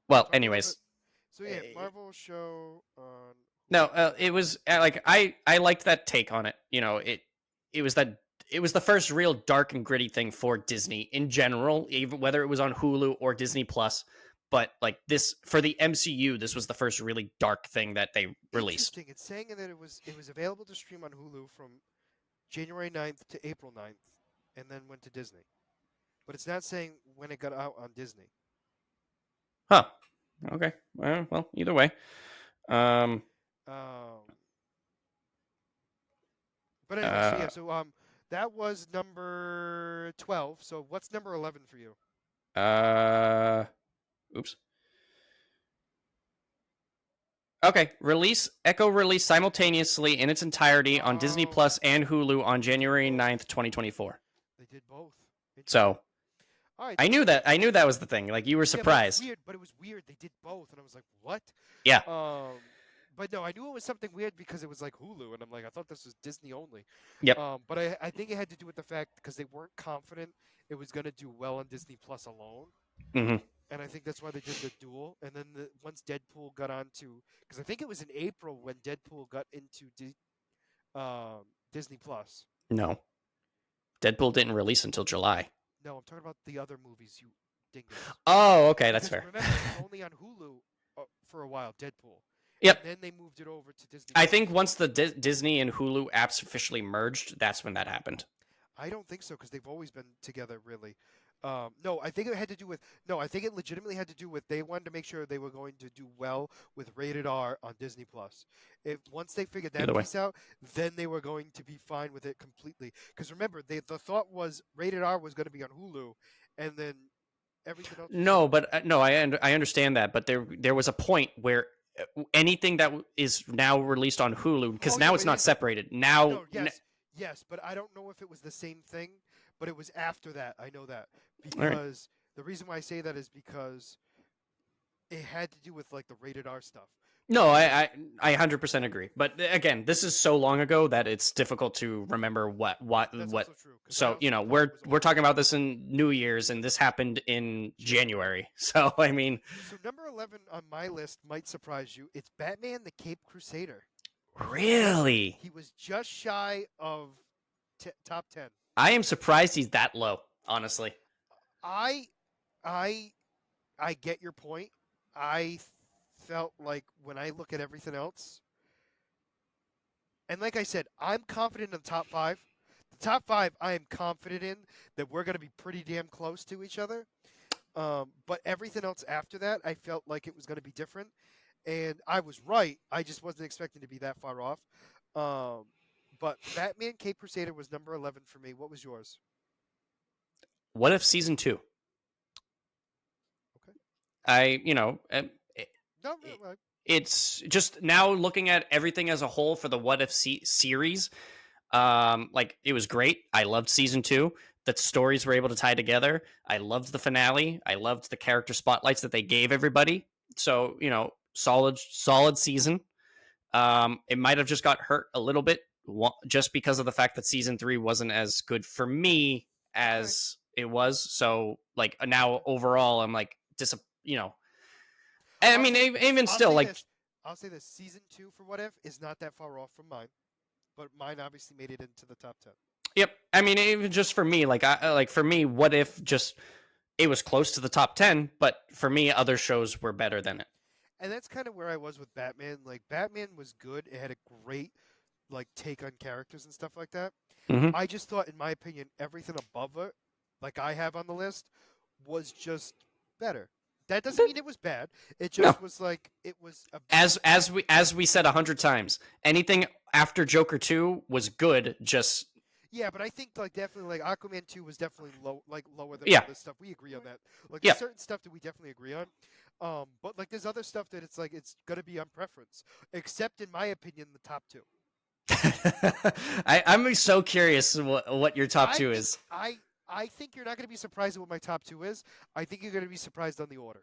Well, anyways. So yeah, Marvel show on. No, it was like I liked that take on it. You know, it was the first real dark and gritty thing for Disney in general, even whether it was on Hulu or Disney Plus. But like this for the MCU, this was the first really dark thing that they released. Interesting. It's saying that it was available to stream on Hulu from January 9th to April 9th, and then went to Disney. But it's not saying when it got out on Disney. Huh. Okay. Well, either way. But anyway, so that was number 12. So what's number 11 for you? Oops. Okay, Echo release simultaneously in its entirety on Disney Plus and Hulu on January 9th, 2024. They did both. So, all right, I knew that was the thing. Like, you were surprised. But it was weird. They did both, and I was like, what? Yeah. But no, I knew it was something weird because it was like Hulu, and I'm like, I thought this was Disney only. Yep. But I think it had to do with the fact because they weren't confident it was going to do well on Disney Plus alone. Mm-hmm. And I think that's why they did the dual. And then once Deadpool got onto, because I think it was in April when Deadpool got into Disney Plus. No, Deadpool didn't release until July. No, I'm talking about the other movies, you dingus. Oh, okay, that's fair. Remember, it was only on Hulu for a while, Deadpool. Yep. And then they moved it over to Disney. I think once the Disney and Hulu apps officially merged, that's when that happened. I don't think so because they've always been together, really. No, I think it had to do with. No, I think it legitimately had to do with they wanted to make sure they were going to do well with rated R on Disney Plus. If once they figured that piece out, then they were going to be fine with it completely. Because remember, the thought was rated R was going to be on Hulu, and then everything else. No, but no, I understand that, but there was a point where anything that is now released on Hulu, because now it's not separated. Now, yes, but I don't know if it was the same thing. But it was after that. I know that because the reason why I say that is because it had to do with like the rated R stuff. No, I 100% agree. But again, this is so long ago that it's difficult to remember what. That's also true, so we're talking about this in New Year's, and this happened in January. So I mean, so number 11 on my list might surprise you. It's Batman: The Caped Crusader. Really? He was just shy of top 10. I am surprised he's that low, honestly. I get your point. I felt like when I look at everything else, and like I said, I'm confident in the top 5. The top 5, I am confident in that we're going to be pretty damn close to each other. But everything else after that, I felt like it was going to be different. And I was right. I just wasn't expecting to be that far off. But Batman Caped Crusader was number 11 for me. What was yours? What If Season 2? Okay. It's just now looking at everything as a whole for the What If series. Like, it was great. I loved Season 2. The stories were able to tie together. I loved the finale. I loved the character spotlights that they gave everybody. So, solid season. It might have just got hurt a little bit just because of the fact that Season 3 wasn't as good for me as it was. So, like, now overall, I'm like, I mean, even still, like, I'll say this: Season 2 for What If is not that far off from mine, but mine obviously made it into the top 10. Yep. I mean, even just for me, for me, What If it was close to the top 10, but for me, other shows were better than it. And that's kind of where I was with Batman. Like, Batman was good. It had a great, like, take on characters and stuff like that. Mm-hmm. I just thought, in my opinion, everything above it, like I have on the list, was just better. That doesn't mean it was bad. It just was like it was. As we said 100 times, anything after Joker 2 was good. Just but I think like definitely like Aquaman 2 was definitely lower than all this stuff. We agree on that. Like there's certain stuff that we definitely agree on. But like there's other stuff that it's like it's gonna be on preference. Except in my opinion, the top 2. I'm so curious what your top two is. I think you're not going to be surprised at what my top two is. I think you're going to be surprised on the order.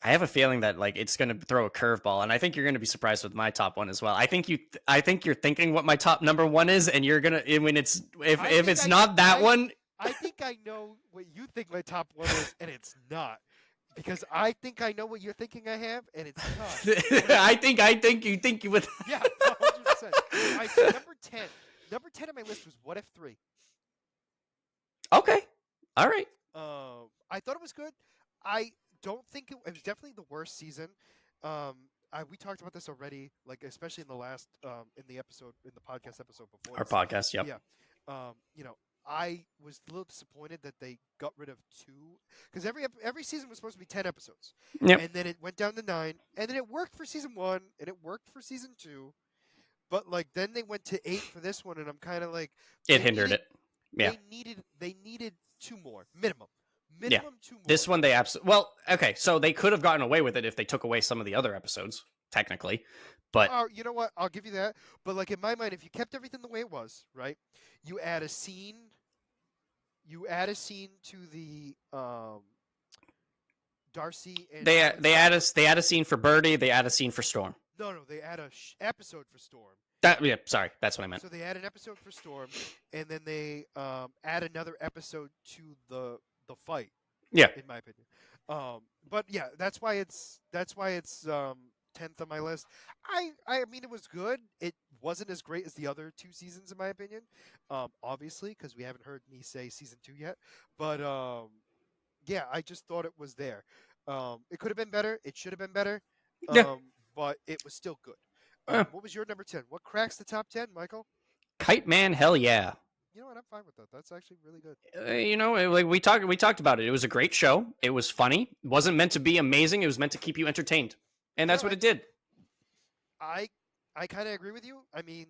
I have a feeling that like it's going to throw a curveball, and I think you're going to be surprised with my top one as well. I think you're thinking what my top number one is, and you're gonna when it's if it's not that one. I think I know what you think my top one is, and it's not. Because I think I know what you're thinking I have, and it's not. I think you think you would. Yeah, 100%. Right, so number 10. Number 10 on my list was What If 3. Okay. All right. I thought it was good. I don't think it was definitely the worst season. We talked about this already, like especially in the last in the podcast episode before. Our podcast, yep. Yeah. I was a little disappointed that they got rid of 2 because every season was supposed to be 10 episodes. Yep. And then it went down to 9, and then it worked for season 1 and it worked for season 2. But like then they went to 8 for this one, and I'm kind of like it hindered it. Yeah. They needed 2 more minimum. Yeah. 2 more. This one they absolutely okay, so they could have gotten away with it if they took away some of the other episodes, technically. But you know what? I'll give you that. But like in my mind, if you kept everything the way it was, right? You add a scene to the Darcy and they add a scene for Birdie, they add a scene for Storm. No, they add a episode for Storm. Sorry, that's what I meant. So they add an episode for Storm, and then they add another episode to the fight. Yeah, in my opinion. But yeah, that's why it's 10th on my list. I mean, it was good. It wasn't as great as the other 2 seasons, in my opinion. Obviously, because we haven't heard me say season 2 yet. But yeah, I just thought it was there. It could have been better. It should have been better. Yeah. But it was still good. What was your number 10? What cracks the top 10, Michael? Kite Man, hell yeah. You know what? I'm fine with that. That's actually really good. Like we talked about it. It was a great show. It was funny. It wasn't meant to be amazing. It was meant to keep you entertained, and that's what it did. I kind of agree with you. I mean,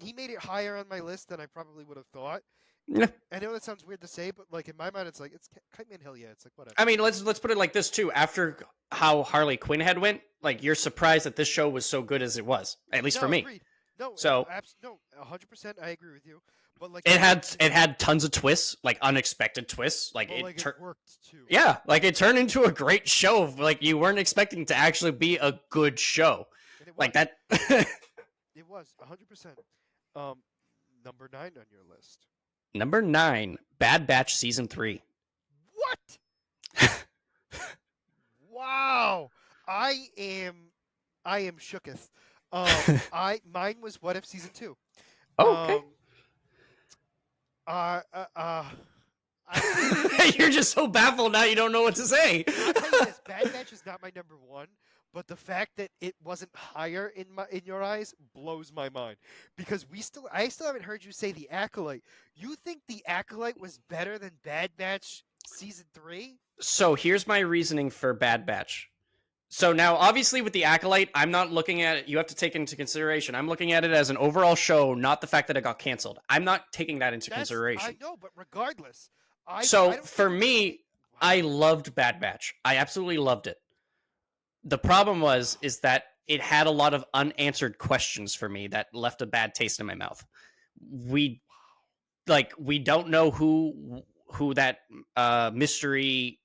he made it higher on my list than I probably would have thought. Yeah. I know that sounds weird to say, but like in my mind, it's like it's Kite Man, hell yeah. It's like whatever. I mean, let's put it like this too. After how Harley Quinn had went, like you're surprised that this show was so good as it was. At least for me. Agreed. No, so 100%. I agree with you. But like it had tons of twists, like unexpected twists. Like it worked too. Yeah, like it turned into a great show. Like you weren't expecting to actually be a good show. Like that. It was 100%. Number 9 on your list. Number 9, Bad Batch season 3. What? Wow! I am shooketh. Mine was What If season 2. Okay. You're just so baffled now. You don't know what to say. I'll tell you this: Bad Batch is not my number 1, but the fact that it wasn't higher in your eyes blows my mind. Because I still haven't heard you say The Acolyte. You think The Acolyte was better than Bad Batch season 3? So here's my reasoning for Bad Batch. So now, obviously, with The Acolyte, I'm not looking at it. You have to take into consideration. I'm looking at it as an overall show, not the fact that it got canceled. I'm not taking that into consideration. I know, but regardless. For me, I loved Bad Batch. I absolutely loved it. The problem is that it had a lot of unanswered questions for me that left a bad taste in my mouth. We don't know who that mystery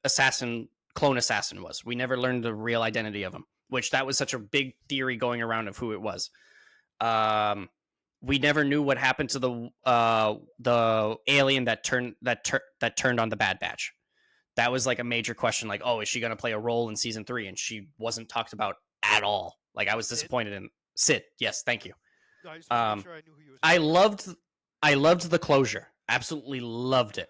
clone assassin was. We never learned the real identity of him, which that was such a big theory going around of who it was. We never knew what happened to the alien that turned on the Bad Batch. That was like a major question. Like, oh, is she going to play a role in season 3? And she wasn't talked about at all. Like, I was disappointed in Sid. Yes, thank you. No, I just want to make sure I knew who you was. I loved the closure. Absolutely loved it.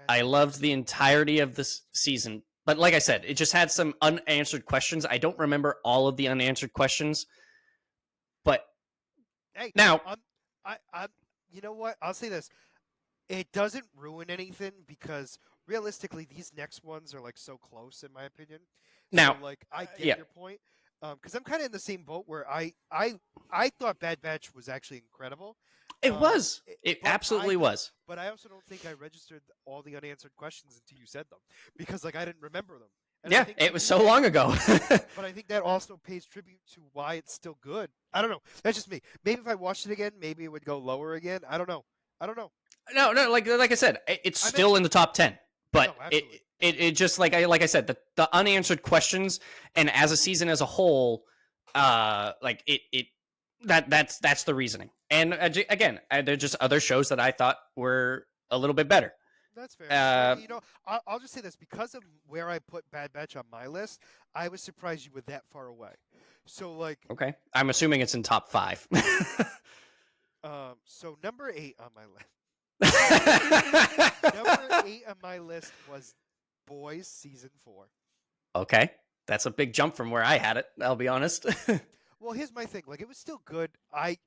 I loved the entirety of this season. But like I said, it just had some unanswered questions. I don't remember all of the unanswered questions. But now, you know what? I'll say this: it doesn't ruin anything because realistically, these next ones are like so close, in my opinion. Now, so, like I get your point, because I'm kind of in the same boat where I thought Bad Batch was actually incredible. It was. It absolutely was. But I also don't think I registered all the unanswered questions until you said them, because like I didn't remember them. And I Yeah, think it I was think so that, long ago. but I think that also pays tribute to why it's still good. I don't know. That's just me. Maybe if I watched it again, maybe it would go lower again. I don't know. I don't know. No, like I said, it's I'm into still in it. the top 10. But No, absolutely. it just like I said, the unanswered questions, and as a season as a whole, like it that's the reasoning. And again, there's just other shows that I thought were a little bit better. That's fair. Uh, You know, I'll just say this because of where I put Bad Batch on my list. I was surprised you were that far away. So like, okay, I'm assuming it's in top 5. so number 8 on my list. Number 8 on my list was Boys season 4. Okay, that's a big jump from where I had it. I'll be honest. Well, here's my thing. Like, it was still good. I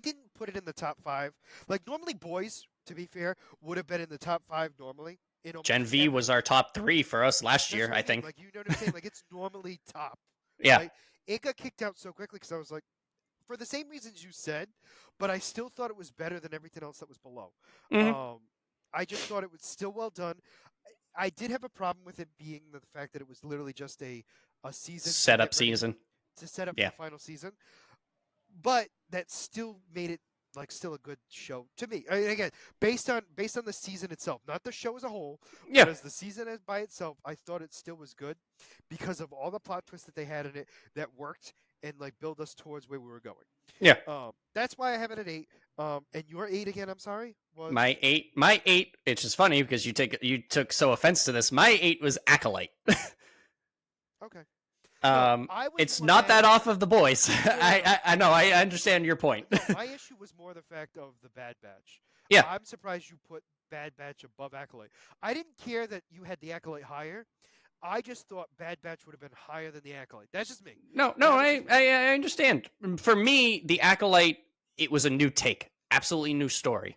didn't put it in the top 5. Like, normally Boys, to be fair, would have been in the top 5 normally. In Gen almost V every. was our top 3 for us last That's year, what I I mean. think. Like, you know what I'm saying? Like, it's normally top, Yeah. right? It got kicked out so quickly because I was like, for the same reasons you said, but I still thought it was better than everything else that was below. Mhm. I just thought it was still well done. I did have a problem with it being the fact that it was literally just a season to Setup get ready season. to set up for Yeah. the final season, but that still made it like still a good show to me. I mean, again, based on the season itself, not the show as a whole, Yeah. but as the season as by itself, I thought it still was good because of all the plot twists that they had in it that worked and like build us towards where we were going. Yeah. That's why I have it at 8. And your 8 again, I'm sorry, was My eight. It's just funny because you took so offense to this. My 8 was Acolyte. okay. No, I was It's more not mad. that off of the boys. No, I know. I understand your point. No, my issue was more the fact of the Bad Batch. Yeah. I'm surprised you put Bad Batch above Acolyte. I didn't care that you had the Acolyte higher. I just thought Bad Batch would have been higher than the Acolyte. That's just me. No, That was just me. I understand. For me, the Acolyte, it was a new take, absolutely new story,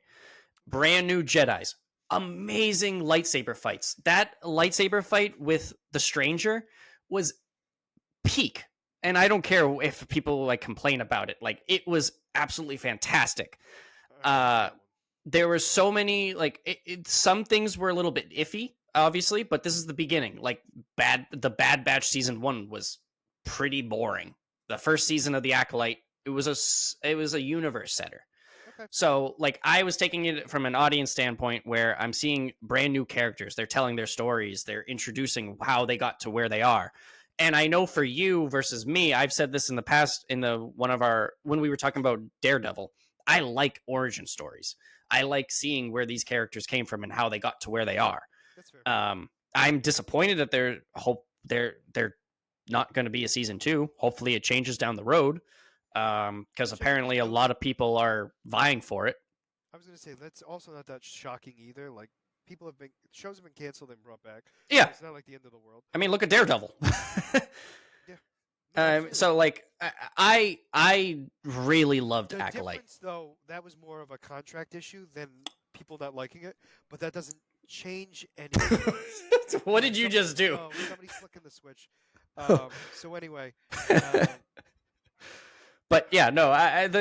brand new Jedi's, amazing lightsaber fights. That lightsaber fight with the Stranger was peak, and I don't care if people like complain about it. Like it was absolutely fantastic. There were so many like some things were a little bit iffy, obviously, but this is the beginning. Like the Bad Batch season 1 was pretty boring. The first season of the Acolyte, it was a universe setter. Okay. So like I was taking it from an audience standpoint where I'm seeing brand new characters. They're telling their stories. They're introducing how they got to where they are. And I know for you versus me, I've said this in the past in when we were talking about Daredevil, I like origin stories. I like seeing where these characters came from and how they got to where they are. That's fair. I'm disappointed that they're not going to be a season 2. Hopefully it changes down the road. Because apparently a lot of people are vying for it. I was going to say that's also not that shocking either. Like shows have been canceled and brought back. Yeah, it's not like the end of the world. I mean, look at Daredevil. Yeah. No, so like I really loved the Acolyte. difference, though, that was more of a contract issue than people not liking it, but that doesn't change anything. What did you just do? Oh, somebody's flicking the switch. So anyway. But yeah, no,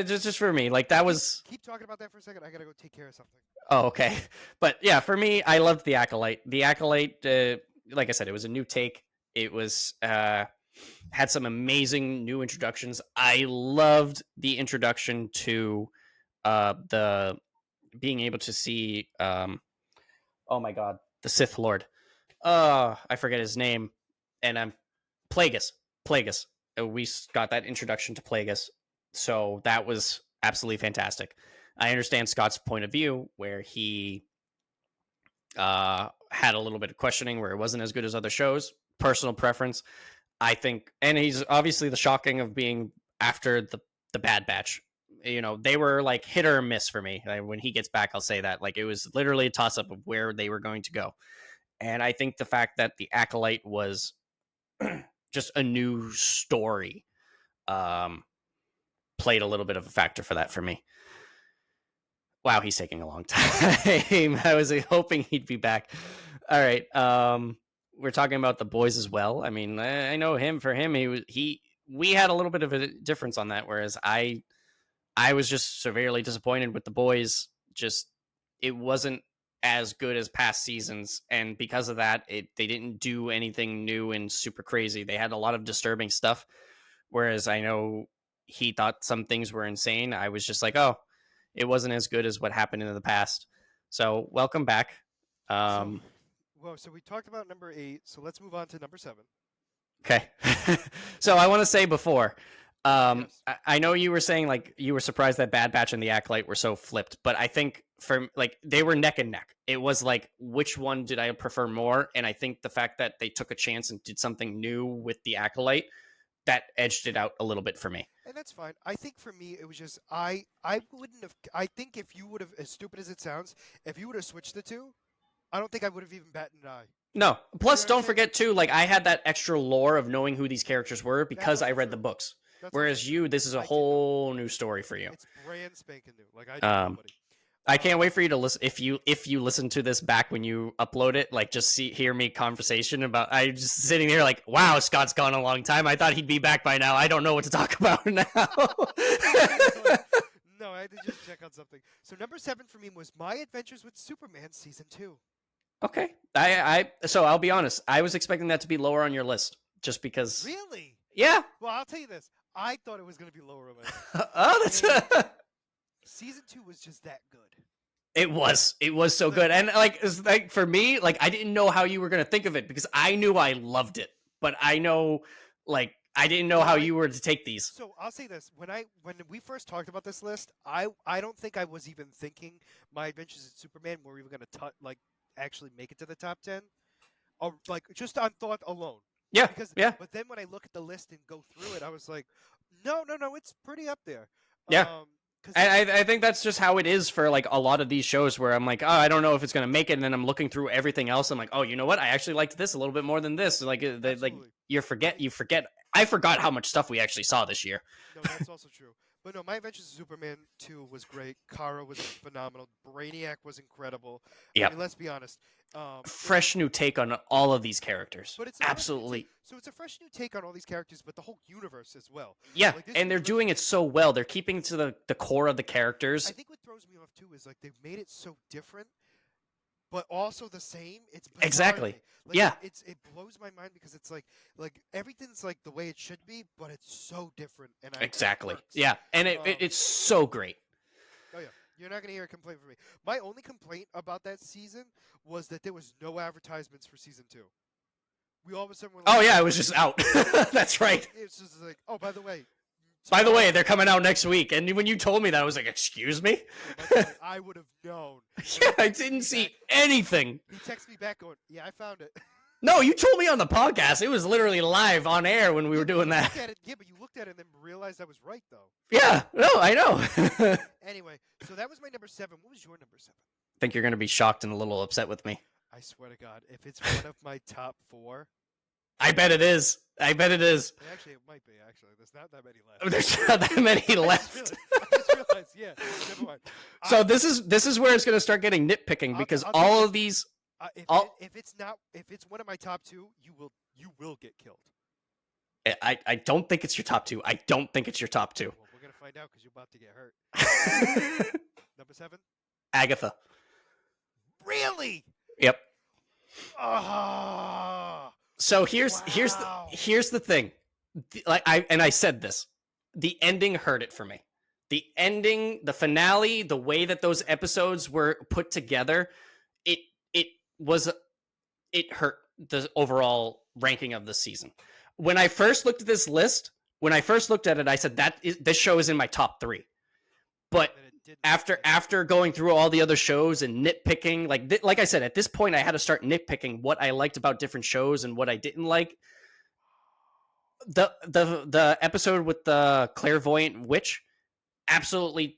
just for me, like that was. Keep talking about that for a second. I gotta go take care of something. Oh, okay. But yeah, for me, I loved the Acolyte. The Acolyte, like I said, it was a new take. It was had some amazing new introductions. I loved the introduction to the being able to see. Oh my God, the Sith Lord. I forget his name, and I'm Plagueis. Plagueis. We got that introduction to Plagueis, so that was absolutely fantastic. I understand Scott's point of view where he had a little bit of questioning where it wasn't as good as other shows. Personal preference, I think, and he's obviously the shocking of being after the Bad Batch. You know, they were like hit or miss for me. When he gets back, I'll say that. Like it was literally a toss up of where they were going to go. And I think the fact that the Acolyte was just a new story played a little bit of a factor for that for me. Wow, he's taking a long time. I was hoping he'd be back. All right. We're talking about the boys as well. I mean, I know him. For him, we had a little bit of a difference on that, whereas I was just severely disappointed with the boys. Just it wasn't as good as past seasons, and because of that, they didn't do anything new and super crazy. They had a lot of disturbing stuff, whereas I know he thought some things were insane. I was just like, oh, it wasn't as good as what happened in the past. So welcome back. So, so we talked about number 8. So let's move on to number 7. Okay. So I want to say before, Yes. I know you were saying like you were surprised that Bad Batch and the Acolyte were so flipped, but I think for like they were neck and neck. It was like which one did I prefer more? And I think the fact that they took a chance and did something new with the Acolyte that edged it out a little bit for me. And that's fine. I think for me, it was just I wouldn't have. I think if you would have, as stupid as it sounds, if you would have switched the two, I don't think I would have even batted an eye. No. Plus, what I'm don't saying? forget too, like I had that extra lore of knowing who these characters were because I also read true. the books. That's Whereas also you, this is a I did not. whole new story for you. It's brand spanking new. Like I know nobody. I can't wait for you to listen. If you listen to this back when you upload it, like just hear me conversation about. I'm just sitting here like, wow, Scott's gone a long time. I thought he'd be back by now. I don't know what to talk about now. No, I had to just check on something. So number 7 for me was My Adventures with Superman season 2. Okay, so I'll be honest. I was expecting that to be lower on your list, just because. Really? Yeah. Well, I'll tell you this. I thought it was going to be lower on my list. Oh, that's. Season 2 was just that good. It was so good, and like for me, like I didn't know how you were gonna think of it because I knew I loved it, but I know like I didn't know how you were to take these. So I'll say this: when we first talked about this list, I don't think I was even thinking My Adventures in Superman were even going to actually make it to the top 10, or like just on thought alone. Yeah, yeah. But then when I look at the list and go through it, I was like, no, it's pretty up there. Yeah. And I think that's just how it is for like a lot of these shows where I'm like, oh, I don't know if it's going to make it. And then I'm looking through everything else. I'm like, oh, you know what? I actually liked this a little bit more than this. Like you forget. I forgot how much stuff we actually saw this year. No, that's also true. But no, My Adventures in Superman 2 was great. Kara was phenomenal. Brainiac was incredible. Yeah. I mean, let's be honest. Fresh new take on all of these characters. But it's absolutely. So it's a fresh new take on all these characters, but the whole universe as well. Yeah, and they're doing it so well. They're keeping to the core of the characters. I think what throws me off too is like they've made it so different, but also the same. It's bizarre exactly. Like, yeah, it blows my mind because it's like everything's like the way it should be, but it's so different. And exactly. Yeah, and it's so great. Oh yeah. You're not going to hear a complaint from me. My only complaint about that season was that there was no advertisements for season 2. We all of a sudden were like, oh yeah, it was just out. That's right. It's just like, oh, by the way. By the way, they're coming out next week. And when you told me that, I was like, excuse me? I would have known. Yeah, I didn't see anything. He texted me back going, yeah, I found it. No, you told me on the podcast. It was literally live on air when we were doing that. Yeah, but you looked at it and then realized I was right, though. Yeah, no, I know. Anyway, so that was my number 7. What was your number 7? I think you're going to be shocked and a little upset with me. I swear to God, if it's one of my top 4. I bet it is. Actually, it might be, actually. There's not that many left. There's not that many left. I just realized, yeah, never mind. So this is where it's going to start getting nitpicking because all of these... if it's one of my top 2, you will get killed. I don't think it's your top 2. I don't think it's your top 2. Well, we're gonna find out because you're about to get hurt. Number 7, Agatha. Really? Yep. So here's the thing. I said this. The ending hurt it for me. The ending, the finale, the way that those episodes were put together, it hurt the overall ranking of the season. When I first looked at this list, I said this show is in my top 3. But after going through all the other shows and nitpicking, like I said, at this point I had to start nitpicking what I liked about different shows and what I didn't like. The episode with the clairvoyant witch, absolutely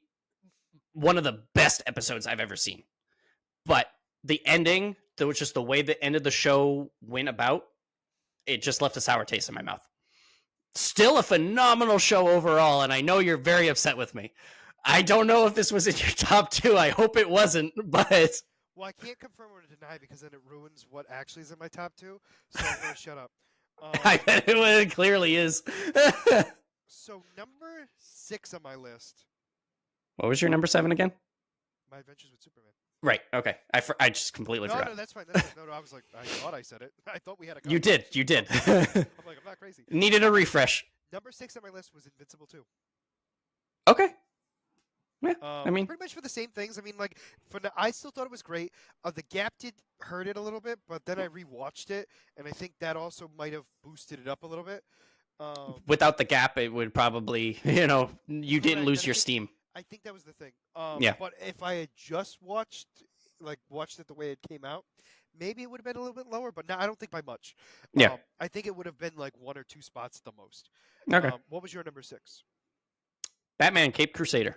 one of the best episodes I've ever seen. But the ending, just the way the end of the show went about, it just left a sour taste in my mouth. Still a phenomenal show overall, and I know you're very upset with me. I don't know if this was in your top 2. I hope it wasn't, but... Well, I can't confirm or deny because then it ruins what actually is in my top 2, so I'm going to shut up. I bet it clearly is. So number 6 on my list... What was your number 7 again? My Adventures with Superman. Right. Okay. I just completely No, forgot. no, that's fine. That's fine. No, I was like, I thought I said it. I thought we had a You conversation. did. You did. I'm like, I'm not crazy. Needed a refresh. Number 6 on my list was Invincible 2. Okay. Yeah. I mean, pretty much for the same things. I mean, like, I still thought it was great. The gap did hurt it a little bit, but then I rewatched it, and I think that also might have boosted it up a little bit. without the gap, it would probably, you didn't Correct, lose and your steam. I think that was the thing. Yeah. But if I had just watched it the way it came out, maybe it would have been a little bit lower. But no, I don't think by much. Yeah. I think it would have been like 1 or 2 spots at the most. Okay. What was your number 6? Batman Cape Crusader.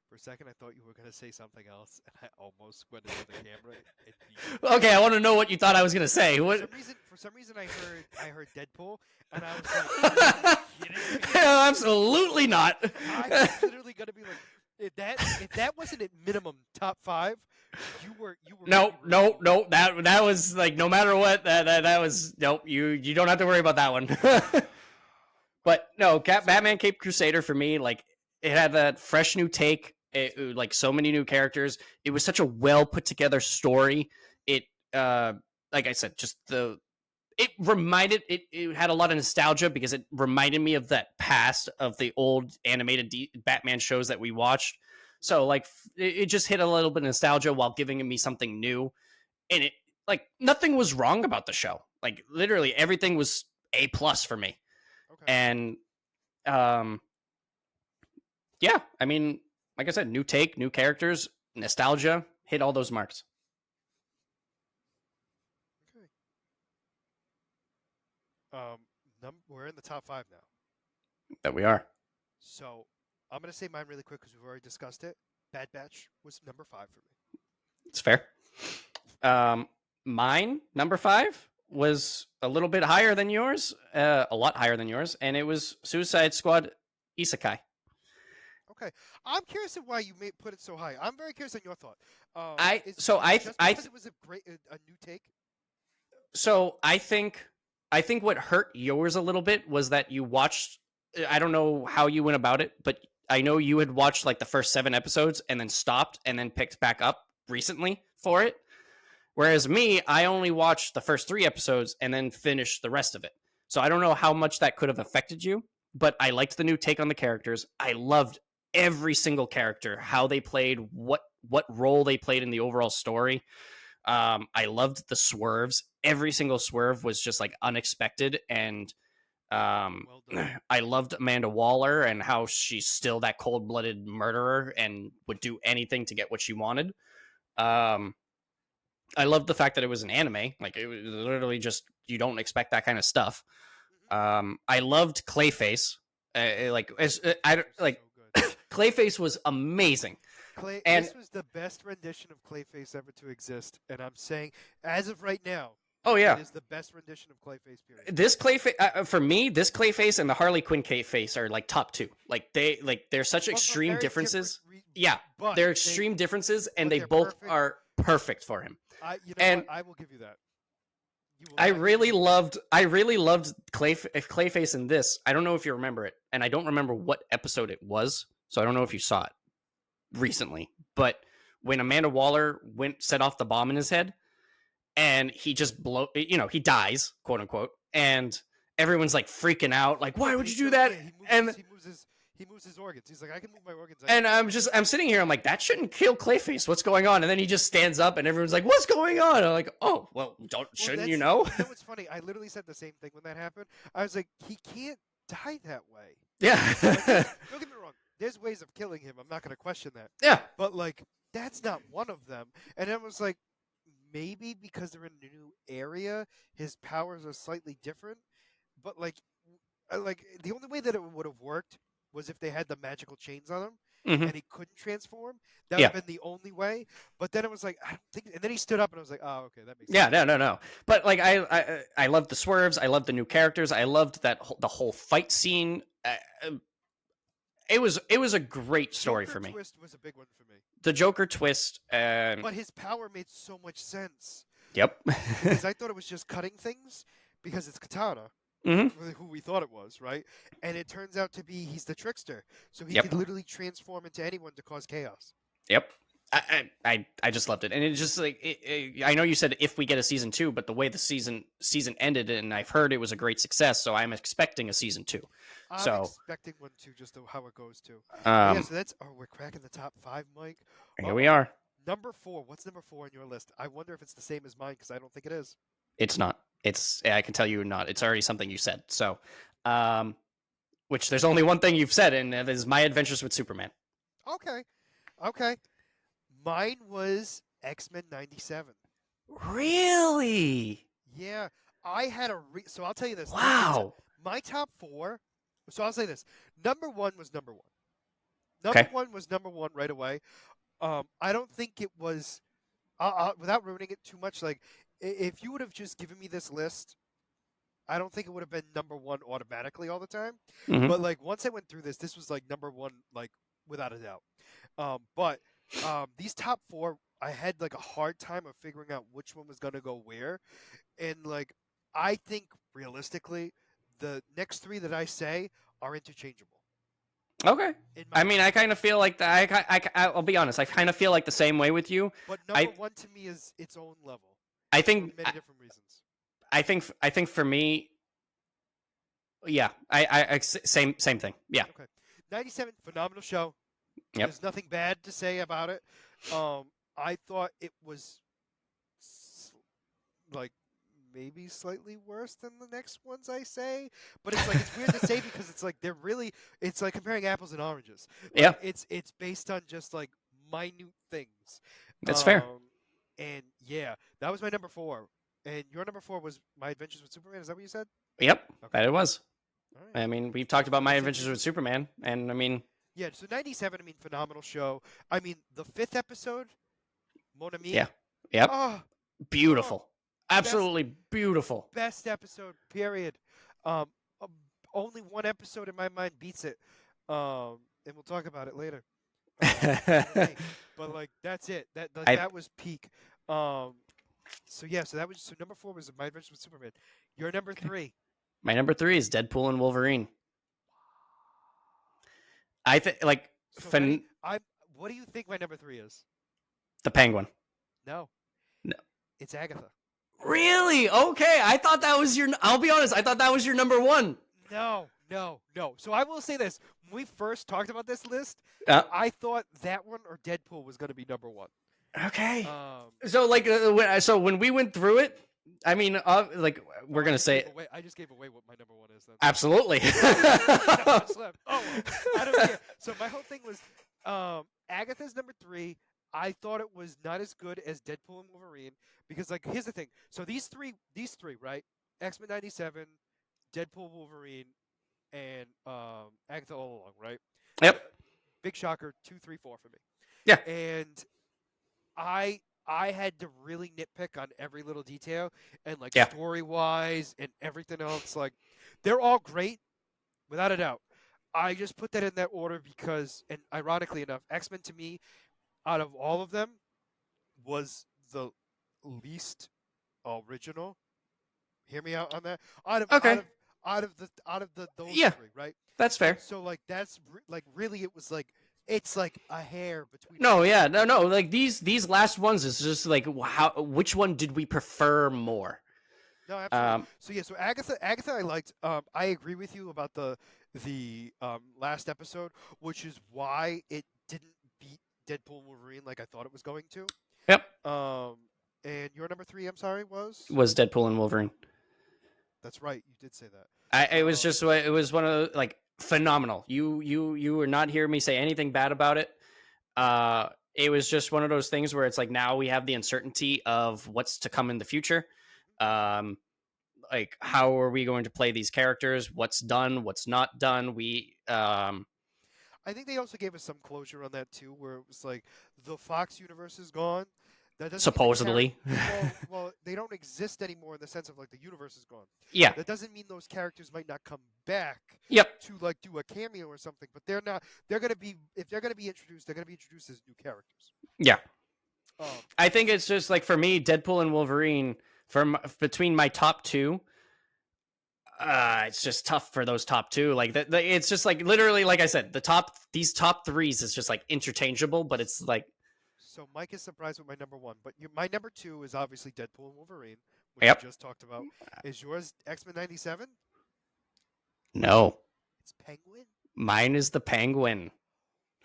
For a second, I thought you were going to say something else, and I almost went into the camera. Okay, I want to know what you thought I was going to say. What? For some reason, I heard Deadpool, and I was like, "Are you kidding me?" Absolutely not. I was literally going to be like, if that wasn't at minimum top 5, you were. No. That was like, no matter what, that was nope. You don't have to worry about that one. But no, Batman Cape Crusader for me, like, it had that fresh new take. Like, so many new characters. It was such a well put together story. It, like I said, just it had a lot of nostalgia because it reminded me of that past of the old animated Batman shows that we watched. So, like, it just hit a little bit of nostalgia while giving me something new. And it, like, nothing was wrong about the show. Like, literally everything was A+ for me. Okay. And, yeah, I mean, like I said, new take, new characters, nostalgia, hit all those marks. Okay. We're in the top 5 now. That we are. So I'm gonna say mine really quick because we've already discussed it. Bad Batch was number 5 for me. It's fair. Mine, number 5, was a little bit higher than yours, a lot higher than yours, and it was Suicide Squad Isekai. Okay, I'm curious of why you put it so high. I'm very curious on your thought. Because it was a new take. So I think what hurt yours a little bit was that you watched. I don't know how you went about it, but I know you had watched like the first 7 episodes and then stopped and then picked back up recently for it. Whereas me, I only watched the first 3 episodes and then finished the rest of it. So I don't know how much that could have affected you, but I liked the new take on the characters. I loved every single character, how they played, what role they played in the overall story. I loved the swerves. Every single swerve was just like unexpected, and well done. I loved Amanda Waller and how she's still that cold-blooded murderer and would do anything to get what she wanted. I loved the fact that it was an anime. Like, it was literally just, you don't expect that kind of stuff. I loved Clayface. Clayface was amazing. This was the best rendition of Clayface ever to exist, and I'm saying, as of right now, oh yeah, it is the best rendition of Clayface. Period. This Clayface, for me, this Clayface and the Harley Quinn Clayface are like top 2. Like, they're such extreme differences. They're extreme differences, and they both are perfect for him. I will give you that. I really loved Clayface in this. I don't know if you remember it, and I don't remember what episode it was, so I don't know if you saw it recently. But when Amanda Waller set off the bomb in his head, and he just he dies, quote unquote, and everyone's like freaking out, like, why would you do that? He moves his organs. He's like, I can move my organs. And I'm sitting here, I'm like, that shouldn't kill Clayface. What's going on? And then he just stands up, and everyone's like, what's going on? And I'm like, oh, well, shouldn't you know? You know what's funny? I literally said the same thing when that happened. I was like, he can't die that way. Yeah. Don't get me wrong. There's ways of killing him. I'm not going to question that. Yeah. But, like, that's not one of them. And it was like, maybe because they're in a new area, his powers are slightly different. But, like the only way that it would have worked was if they had the magical chains on him, and he couldn't transform. That would have been the only way. But then it was like, I don't think. And then he stood up, and I was like, oh, okay, that makes sense. Yeah, no. But like, I loved the swerves. I loved the new characters. I loved the whole fight scene. It was a great story for me. The twist was a big one for me. The Joker twist. But his power made so much sense. Yep. Because I thought it was just cutting things because it's Katana. Who we thought it was, right? And it turns out to be he's the trickster. So he could literally transform into anyone to cause chaos. Yep. I just loved it, and it just like I know you said if we get a season 2, but the way the season ended, and I've heard it was a great success, so I'm expecting a season 2. I'm So expecting one too, just how it goes too. But yeah, um, so that's we're cracking the top 5, Mike. here we Uh-oh. are. Number 4. What's number 4 on your list? I wonder if it's the same as mine because I don't think it is. It's not. It's I can tell you not. It's already something you said. So, which there's only one thing you've said, and that is My Adventures with Superman. Okay. Okay. Mine was X-Men 97. Really? Yeah, I had so I'll tell you this. Wow. My top 4. So I'll say this. Number 1 was number 1. Okay. Number 1 was number 1 right away. I don't think it was without ruining it too much. Like, if you would have just given me this list, I don't think it would have been number 1 automatically all the time. Mhm. But like once I went through this was like number 1, like without a doubt. But these top 4, I had like a hard time of figuring out which one was gonna go where, and like I think realistically, the next 3 that I say are interchangeable. Okay. In my I mean, I kind of feel like that. I'll be honest. I kind of feel like the same way with you. But number I 1 to me is its own level I for think many different reasons. I think for me, yeah. I same thing. Yeah. Okay. 97, phenomenal show. Yep. There's nothing bad to say about it. I thought it was like maybe slightly worse than the next ones I say, but it's like it's weird to say because it's like it's like comparing apples and oranges. Like, Yeah. It's based on just like minute things. That's fair. And yeah, that was my number 4. And your number 4 was My Adventures with Superman. Is that what you said? Yep. Okay. That it was. All right. I mean, we've talked about My Adventures with Superman, and I mean, Yeah, so 97, I mean, phenomenal show. I mean, the 5th episode, Mon Ami. yeah. Yep. Oh, Beautiful. Absolutely beautiful. best episode, period. Only one episode in my mind beats it. And we'll talk about it later. But like that's it. That was peak. So yeah, so number 4 was My Adventures with Superman. Your number 3. My number 3 is Deadpool and Wolverine. I think like So what do you think my number 3 is? the Penguin. No. No. It's Agatha. Really? Okay. I thought that was your. I'll be honest. I thought that was your number 1. No. So I will say this: when we first talked about this list, I thought that one or Deadpool was going to be number 1. Okay. So like, when we went through it, I mean, like we're gonna say. I just gave away what my number 1 is. Then. Absolutely. Oh, well, I don't care. So my whole thing was, Agatha's number 3. I thought it was not as good as Deadpool and Wolverine because, like, here's the thing. So these three, right? X-Men 97, Deadpool, Wolverine, and Agatha all along, right? Yep. Big shocker, 2, 3, 4 for me. Yeah. And I had to really nitpick on every little detail and like story-wise and everything else. Like, they're all great, without a doubt. I just put that in that order because, and ironically enough, X-Men to me, out of all of them, was the least original. Hear me out on that. Out of those 3, right? That's fair. So like that's like really it was like it's like a hair between. No. Like these last ones is just like which one did we prefer more? No, absolutely. So Agatha, I liked. I agree with you about the last episode, which is why it didn't beat Deadpool and Wolverine like I thought it was going to. Yep. And your number 3, I'm sorry, was Deadpool and Wolverine. That's right, you did say that. It was one of the, like, phenomenal. You were not hearing me say anything bad about it. It was just one of those things where it's like now we have the uncertainty of what's to come in the future. Like, how are we going to play these characters? What's done? What's not done? I think they also gave us some closure on that too, where it was like the Fox universe is gone. That doesn't supposedly. Well, they don't exist anymore in the sense of like the universe is gone. Yeah. That doesn't mean those characters might not come back. Yep. To like do a cameo or something, but they're not. They're gonna be if they're gonna be introduced, they're gonna be introduced as new characters. Yeah. I think it's just like for me, Deadpool and Wolverine, between my top 2. It's just tough for those top 2. Like it's just like literally, like I said, these top 3s is just like interchangeable, but it's like So Mike is surprised with my number one, but my number two is obviously Deadpool and Wolverine, which Yep. we just talked about. Is yours X-Men '97? No, It's Penguin. mine is the Penguin.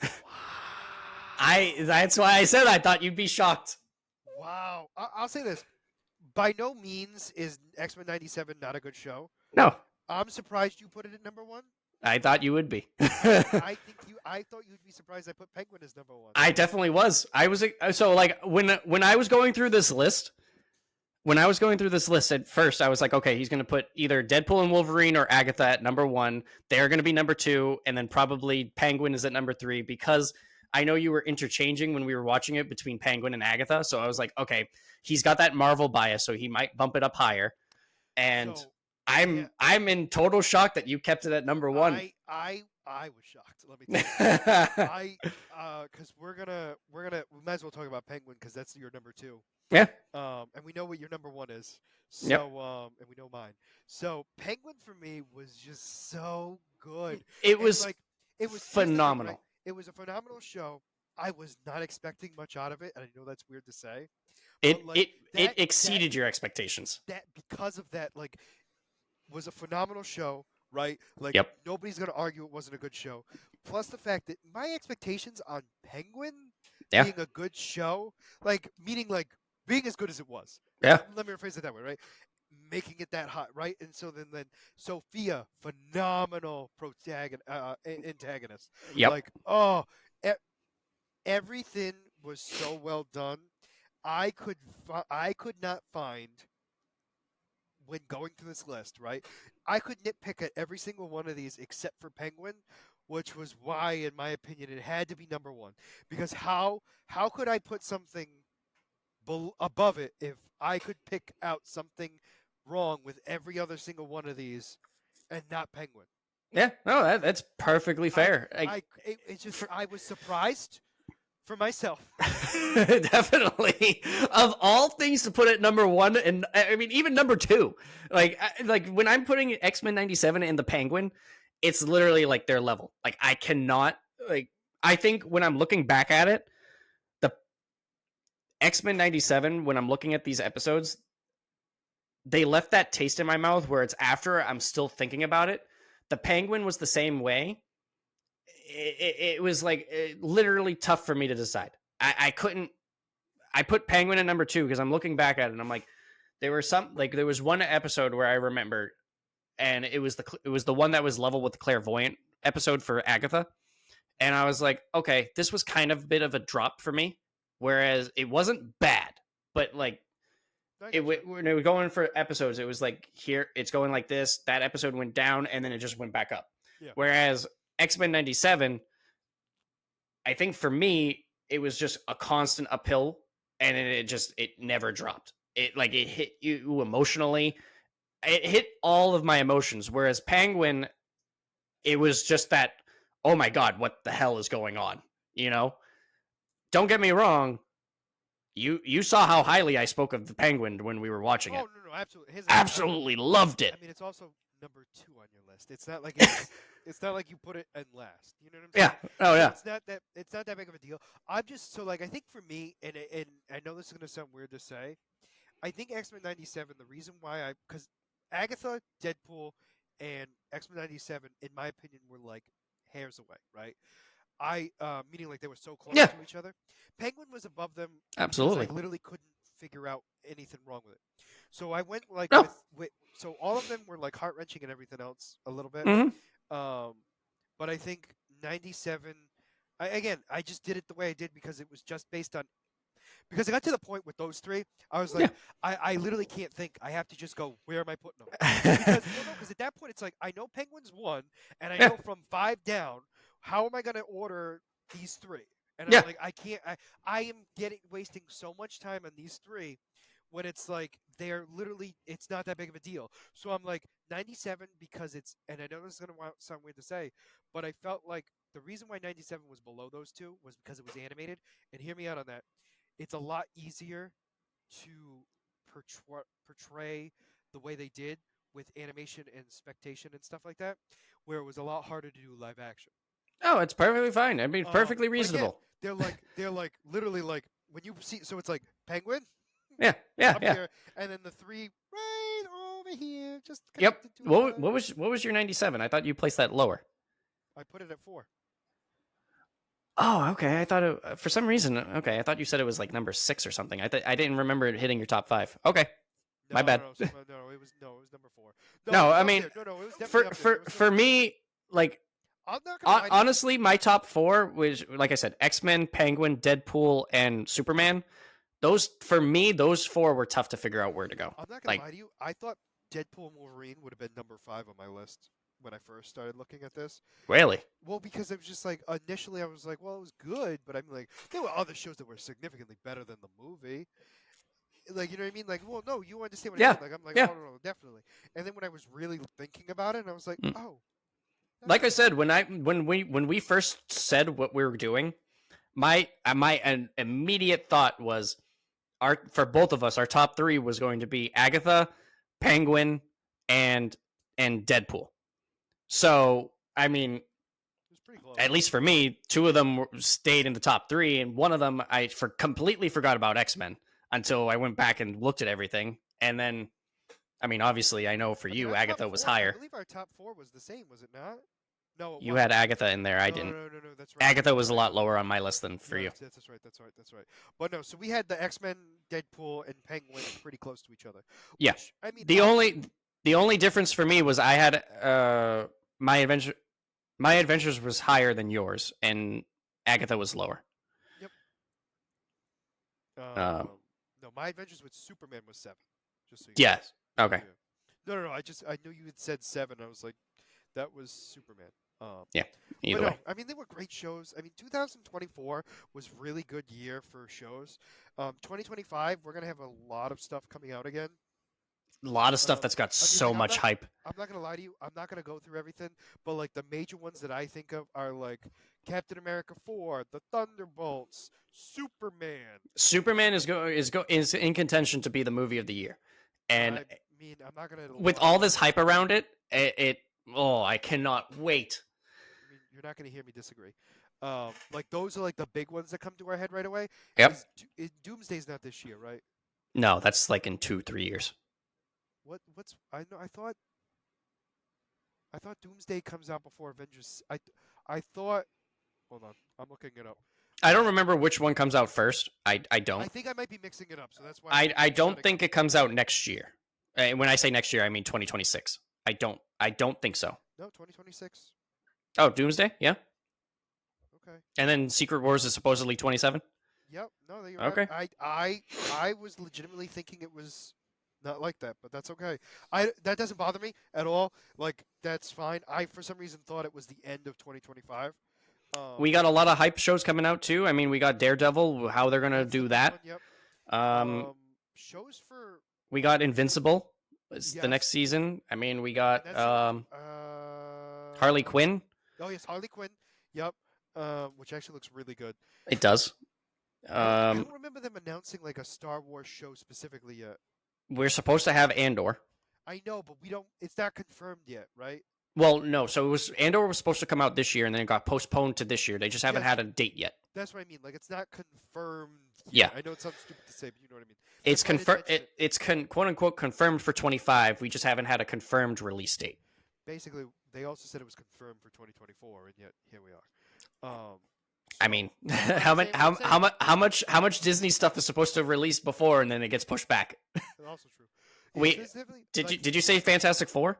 Wow. That's why I said I thought you'd be shocked. Wow. I'll say this. By no means is X-Men '97 not a good show. No, I'm surprised you put it at number one. I thought you would be. I thought you'd be surprised I put Penguin as number one. I definitely was. I was so like when I was going through this list. When I was going through this list at first, I was like, okay, he's going to put either Deadpool and Wolverine or Agatha at number one. They're going to be number two, and then probably Penguin is at number three because I know you were interchanging when we were watching it between Penguin and Agatha. So I was like, okay, he's got that Marvel bias, so he might bump it up higher. And So, I'm in total shock that you kept it at number one. I was shocked. Let me tell you. Because we might as well talk about Penguin because that's your number two. Yeah. And we know what your number one is. So, Yep. And we know mine. So Penguin for me was just so good. It And, was like it was here's the thing, phenomenal. right? It was a phenomenal show. I was not expecting much out of it, and I know that's weird to say. It But, like, it exceeded your expectations. That because of that, like, was a phenomenal show, right? Like, Yep. nobody's gonna argue it wasn't a good show. Plus the fact that my expectations on Penguin Yeah. being a good show, like meaning like being as good as it was. Yeah. Let me rephrase it that way, right? Making it that hot, right? And so then Sophia, phenomenal antagonist. Yep. Like, everything was so well done. I could not find when going through this list, right? I could nitpick at every single one of these except for Penguin, which was why, in my opinion, it had to be number one. Because how could I put something above it if I could pick out something wrong with every other single one of these and not Penguin? Yeah. No, that's perfectly fair. I was surprised for myself. Definitely. Of all things to put at number one, and I mean even number two, like when I'm putting X-Men '97 and the Penguin, it's literally like their level. Like I cannot like. I think when I'm looking back at it, the X-Men '97, when I'm looking at these episodes, they left that taste in my mouth where it's after I'm still thinking about it. The Penguin was the same way. It was like literally tough for me to decide. I couldn't. I put Penguin at number two because I'm looking back at it and I'm like, there was one episode where I remember, and it was the one that was level with the clairvoyant episode for Agatha, and I was like, okay, this was kind of a bit of a drop for me, whereas it wasn't bad, but like when it was going for episodes, it was like here it's going like this. That episode went down and then it just went back up. Yeah. Whereas X-Men '97, I think for me, it was just a constant uphill, and it never dropped. It hit you emotionally. It hit all of my emotions. Whereas Penguin, it was just that, oh my God, what the hell is going on? You know? Don't get me wrong. You saw how highly I spoke of the Penguin when we were watching it. Oh no, absolutely. Absolutely loved it. I mean, it's also number two on your list. It's not like it's not like you put it in last. You know what I'm saying? Yeah. Oh yeah. It's not that big of a deal. I'm just so like I think for me, and I know this is gonna sound weird to say, I think X-Men '97. The reason why because Agatha, Deadpool, and X-Men '97, in my opinion, were like hairs away, right? Meaning like they were so close to each other. Penguin was above them. Absolutely. I literally couldn't figure out anything wrong with it. So I went like with so all of them were like heart wrenching and everything else a little bit. Mm-hmm. But I think '97. I just did it the way I did because it was just based on. Because I got to the point with those three, I was like, I literally can't think. I have to just go, where am I putting them? Because at that point, it's like, I know Penguin's one, and I know from 5 down, how am I going to order these three? And I'm like, I can't. I am wasting so much time on these three when it's like they're literally, it's not that big of a deal. So I'm like, '97 because it's, and I know this is going to sound weird to say, but I felt like the reason why '97 was below those two was because it was animated. And hear me out on that. It's a lot easier to portray the way they did with animation and spectation and stuff like that, where it was a lot harder to do live action. Oh, it's perfectly fine. I mean, perfectly reasonable. Again, they're like literally like when you see, so it's like Penguin Yeah, yeah, up yeah. here, and then the three right over here, just Yep. connected to each other. What was your 97? I thought you placed that lower. I put it at 4. Oh, okay. I thought it, for some reason. Okay, I thought you said it was like number 6 or something. I didn't remember it hitting your top 5. Okay, No, my bad. no, it was number 4. No, No, it was I up mean, there. No, it was definitely for up there. for It was for me, like I'm not gonna lie to you. honestly, my top 4 was, like I said, X-Men, Penguin, Deadpool, and Superman. Those, for me, those 4 were tough to figure out where to go. I'm not gonna Like, lie to you. I thought Deadpool and Wolverine would have been number 5 on my list when I first started looking at this. really? Well, because it was just like initially I was like, well, it was good, but I'm like, there were other shows that were significantly better than the movie. Like, you know what I mean? Like, well, no, you understand what I Yeah, mean? Like, I'm like, yeah. oh no, definitely. And then when I was really thinking about it, I was like, Mm. oh. Like I said, when we first said what we were doing, my immediate thought was, for both of us, our top 3 was going to be Agatha, Penguin, and Deadpool. So, I mean, It was pretty close. at least for me, 2 of them stayed in the top 3, and one of them I completely forgot about X-Men until I went back and looked at everything. And then, I mean, obviously, I know for I mean, you, our Agatha top was 4, I higher. believe our top 4 was the same, was it not? No, it You wasn't. had Agatha in there. I No, didn't. no, that's right. Agatha was That's a right. lot lower on my list than for No, you. that's right. That's right. But no, so we had the X-Men, Deadpool, and Penguin pretty close to each other. Yeah. Which, I mean, The only difference for me was I had my adventures was higher than yours, and Agatha was lower. No, my Adventures with Superman was 7. Just so you Yes. know. Okay. Yeah. No. I knew you had said 7. I was like, that was Superman. Yeah. Either but no, way, I mean, they were great shows. I mean, 2024 was really good year for shows. 2025, we're gonna have a lot of stuff coming out again. a lot of stuff that's got so like, much hype. I'm not gonna lie to you. I'm not gonna go through everything, but like the major ones that I think of are like Captain America 4, the Thunderbolts, Superman. Superman is in contention to be the movie of the year, and I mean, I'm not gonna with lie. all this hype around it, I cannot wait. I mean, you're not gonna hear me disagree. Like those are like the big ones that come to our head right away. Yep. Doomsday's not this year, right? No, that's like in 2-3 years. What's I know I thought Doomsday comes out before Avengers. I thought. Hold on, I'm looking it up. I don't remember which one comes out first. I don't. I think I might be mixing it up, so that's why. I don't think it comes out next year. When I say next year, I mean 2026. I don't think so. No, 2026. Oh, Doomsday? Yeah. Okay. And then Secret Wars is supposedly 27? Yep. No, you're Okay. right. I was legitimately thinking it was not like that, but that's okay. That doesn't bother me at all. Like that's fine. I for some reason thought it was the end of 2025. We got a lot of hype shows coming out too. I mean, we got Daredevil, how they're gonna do that. Yep. Shows for. We got Invincible. It's Yes. the next season. I mean, we got That's- Harley Quinn. Oh yes, Harley Quinn. Yep. Which actually looks really good. It does. I don't remember them announcing like a Star Wars show specifically yet. We're supposed to have Andor. I know, but we don't. It's not confirmed yet, right? Well, no. So Andor was supposed to come out this year, and then it got postponed to this year. They just haven't Yes. had a date yet. That's what I mean. Like it's not confirmed. Yeah. I know it sounds stupid to say, but you know what I mean. It's That's why I didn't confirmed. mention it. It's quote unquote confirmed for 25. We just haven't had a confirmed release date. Basically, they also said it was confirmed for 2024, and yet here we are. I mean, how much Disney stuff is supposed to release before, and then it gets pushed back? Also true. Did you say Fantastic Four?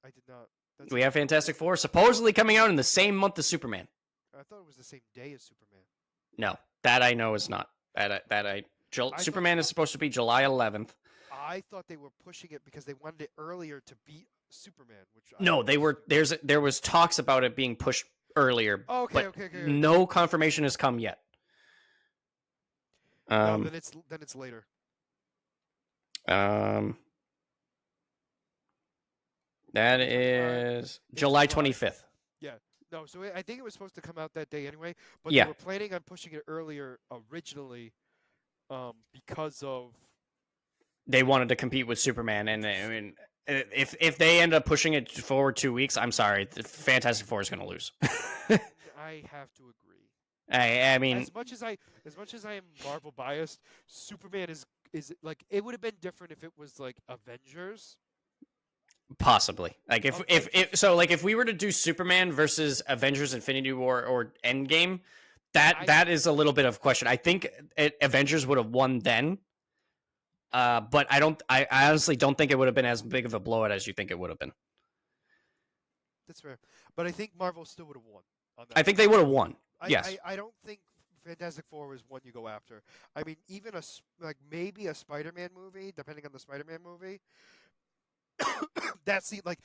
I did not. We have Fantastic Four supposedly coming out in the same month as Superman. I thought it was the same day as Superman. No, that I know is not. Superman is supposed to be July 11th. I thought they were pushing it because they wanted it earlier to beat Superman. No, they were. There was talks about it being pushed earlier. Okay. No confirmation has come yet. No, then it's later. That is July 25th. Yeah. No, so I think it was supposed to come out that day anyway, but Yeah. they were planning on pushing it earlier originally, because of. They wanted to compete with Superman, and I mean, if they end up pushing it forward 2 weeks, I'm sorry, the Fantastic Four is going to lose. I have to agree. I mean, As much as I am Marvel biased, Superman is like it would have been different if it was like Avengers. possibly. Like Avengers. if we were to do Superman versus Avengers Infinity War or Endgame, I that is a little bit of a question. I think Avengers would have won then. But I honestly don't think it would have been as big of a blowout as you think it would have been. That's fair, but I think Marvel still would have won on that. I think they would have won. Yes. I don't think Fantastic Four was one you go after. I mean, even like maybe a Spider-Man movie, depending on the Spider-Man movie. That's the like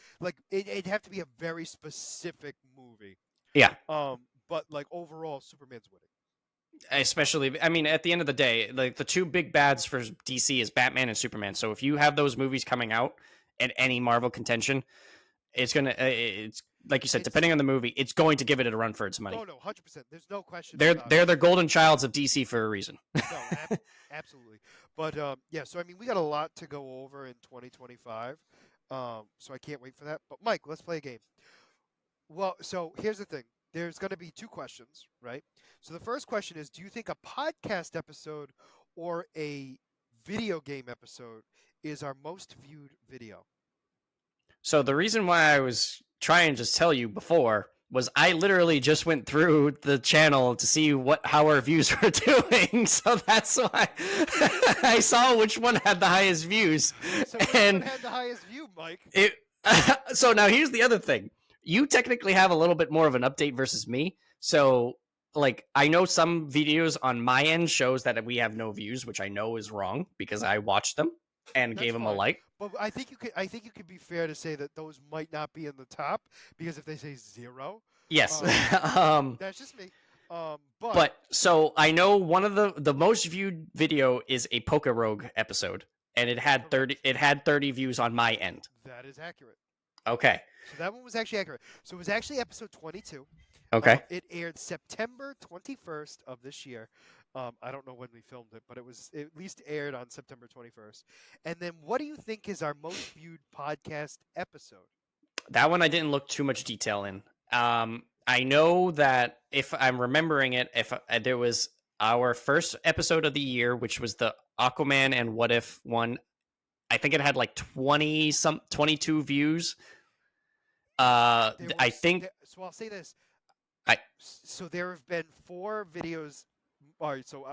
it'd have to be a very specific movie. Yeah. But like overall, Superman's winning. Especially, I mean, at the end of the day, like the two big bads for DC is Batman and Superman. So if you have those movies coming out at any Marvel contention, it's like you said, depending on the movie, it's going to give it a run for its money. Oh no, 100%. There's no question. They're the golden childs of DC for a reason. No, absolutely. But yeah, so I mean, we got a lot to go over in 2025. So I can't wait for that. But Mike, let's play a game. Well, so here's the thing. There's going to be two questions, right? So the first question is, do you think a podcast episode or a video game episode is our most viewed video? So the reason why I was trying to tell you before was I literally just went through the channel to see how our views were doing. So that's why I saw which one had the highest views. So which one had the highest view, Mike? So now here's the other thing. You technically have a little bit more of an update versus me. So like I know some videos on my end shows that we have no views, which I know is wrong because I watched them and gave them a like. But I think you could be fair to say that those might not be in the top because if they say 0, yes, that's just me. But so I know one of the most viewed video is a Poke Rogue episode, and it had 30 views on my end. That is accurate. Okay. So that one was actually accurate. So it was actually episode 22. Okay. It aired September 21st of this year. I don't know when we filmed it, but it at least aired on September 21st. And then what do you think is our most viewed podcast episode? That one I didn't look too much detail in. I know that if I'm remembering it, if there was our first episode of the year, which was the Aquaman and What If one, I think it had like 22 views. I think. So I'll say this. So there have been 4 videos. All right. So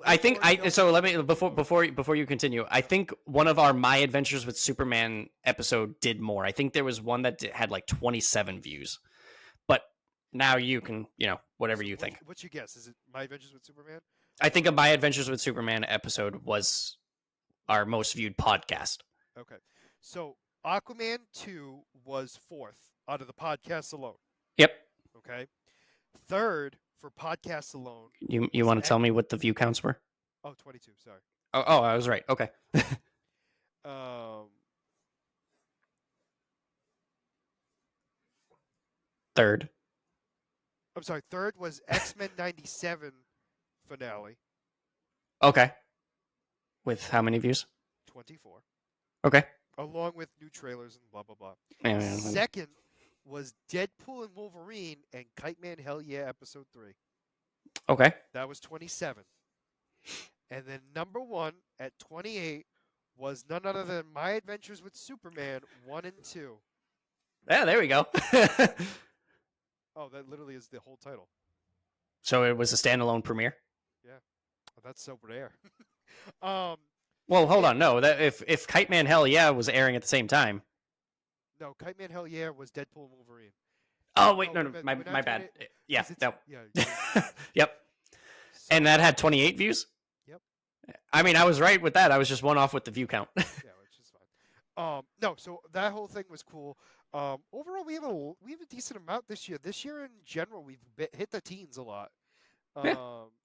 I think so let me before you continue. I think one of our My Adventures with Superman episode did more. I think there was one that had like 27 views. But now you can, whatever you think. What's your guess? Is it My Adventures with Superman? I think a My Adventures with Superman episode was our most viewed podcast. Okay. So Aquaman 2 was 4th out of the podcasts alone. Yep. Okay. 3rd for podcasts alone. You want to tell me what the view counts were? Oh, 22. Sorry. Oh, I was right. Okay. 3rd. I'm sorry. 3rd was X-Men 97 finale. Okay. With how many views? 24. Okay. Along with new trailers and blah, blah, blah. Yeah. 2nd was Deadpool and Wolverine and Kite Man Hell Yeah episode 3. Okay. That was 27. And then number 1 at 28 was none other than My Adventures with Superman 1 and 2. Yeah, there we go. Oh, that literally is the whole title. So it was a standalone premiere? Yeah. Oh, that's so rare. Well, hold on. No, that if Kite Man Hell Yeah was airing at the same time. No, Kite Man Hell Yeah was Deadpool and Wolverine. Oh wait, no, my bad. Yeah, no. Yeah. Yep. So, and that had 28 views. Yep. I mean, I was right with that. I was just one off with the view count. Yeah, which is fine. No, so that whole thing was cool. Overall, we have a decent amount this year. This year in general, we've hit the teens a lot.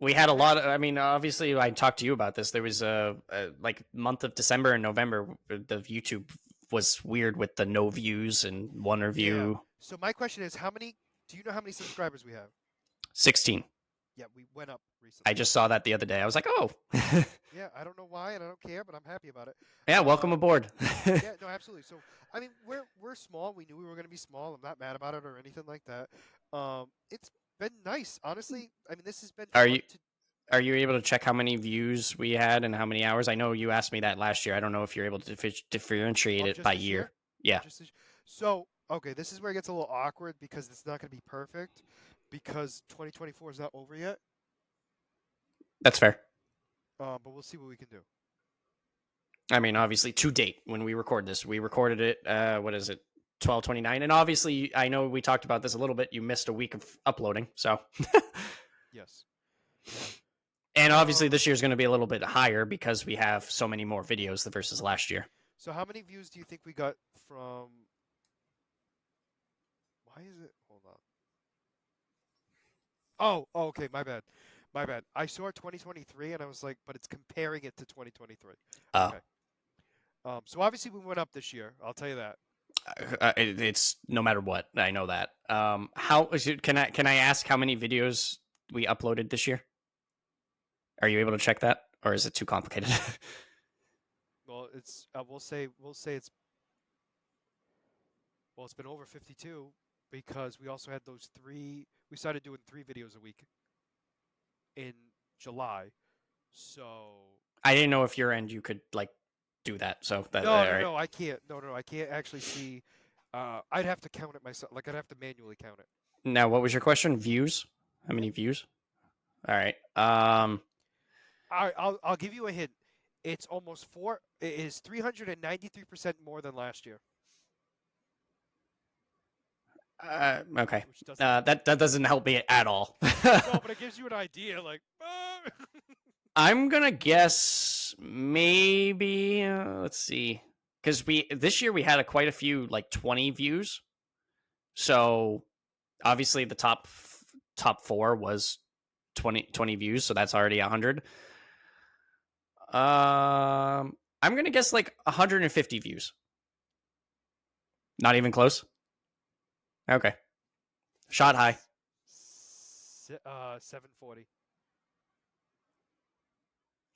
We had a lot. I mean, obviously, I talked to you about this. There was like month of December and November, the YouTube was weird with the no views and one review. Yeah. So my question is, do you know how many subscribers we have? 16. Yeah, we went up recently. I just saw that the other day. I was like, oh. Yeah, I don't know why, and I don't care, but I'm happy about it. Yeah, welcome aboard. Yeah, no, absolutely. So, I mean, we're small. We knew we were going to be small. I'm not mad about it or anything like that. been nice, honestly. I mean, this has been Are fun you to. are you able to check how many views we had and how many hours? I know you asked me that last year. I don't know if you're able to differentiate Of it just by this year. year? Yeah, Just this, so okay, this is where it gets a little awkward because it's not going to be perfect because 2024 is not over yet. that's fair. But we'll see what we can do. I mean, obviously, to date, when we record this, we recorded it. What is it? 12/29, and obviously, I know we talked about this a little bit. You missed a week of uploading, so. Yes. And obviously, Um. this year is going to be a little bit higher because we have so many more videos versus last year. So how many views do you think we got from? Why is it? Hold on. Oh, okay. My bad. My bad. I saw 2023 and I was like, but it's comparing it to 2023. Oh, Okay. So obviously we went up this year. I'll tell you that. it's no matter what. I know that. How is it, can I ask how many videos we uploaded this year? Are you able to check that, or is it too complicated? Well, it's we'll say it's been over 52 because we also had those three. We started doing 3 videos a week in July. So I didn't know if your end you could like do that. So that no, all no, right. no. I can't. No, no, I can't actually see. I'd have to count it myself. Like I'd have to manually count it. Now, what was your question? Views? How Yep. many views? All right. I'll give you a hint. It's almost four. It is 393% more than last year, Okay. which doesn't. That doesn't help me at all. No, but it gives you an idea. Like, I'm gonna guess maybe let's see, because we this year we had quite a few like 20 views. So obviously the top four was 20 views, so that's already 100. I'm gonna guess like 150 views. Not even close. Okay, shot high. 740.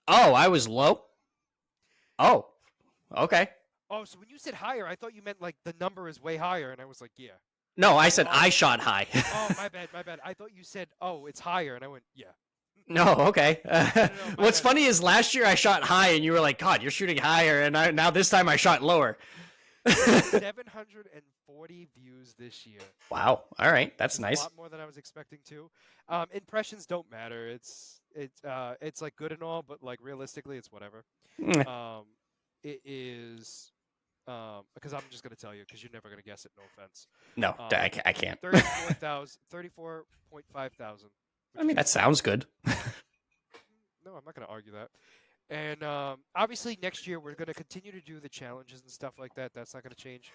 Oh, I was low. Oh, okay. Oh, so when you said higher, I thought you meant like the number is way higher, and I was like, yeah. No, I said Oh, I shot high. oh, my bad, my bad. I thought you said, oh, it's higher, and I went, yeah. No, okay. No, no, no, my What's bad. funny is last year I shot high and you were like, God, you're shooting higher. And now this time I shot lower. 740 views this year. Wow. All right. Which That's is a nice. lot more than I was expecting too. Impressions don't matter. It's like good and all, but like realistically, it's whatever. Mm, Um, it is because I'm just gonna tell you because you're never gonna guess it. No offense. No, Um, I can't. 34.5 thousand. I mean, that sounds good. No, I'm not gonna argue that. And obviously next year we're gonna continue to do the challenges and stuff like that. That's not gonna change.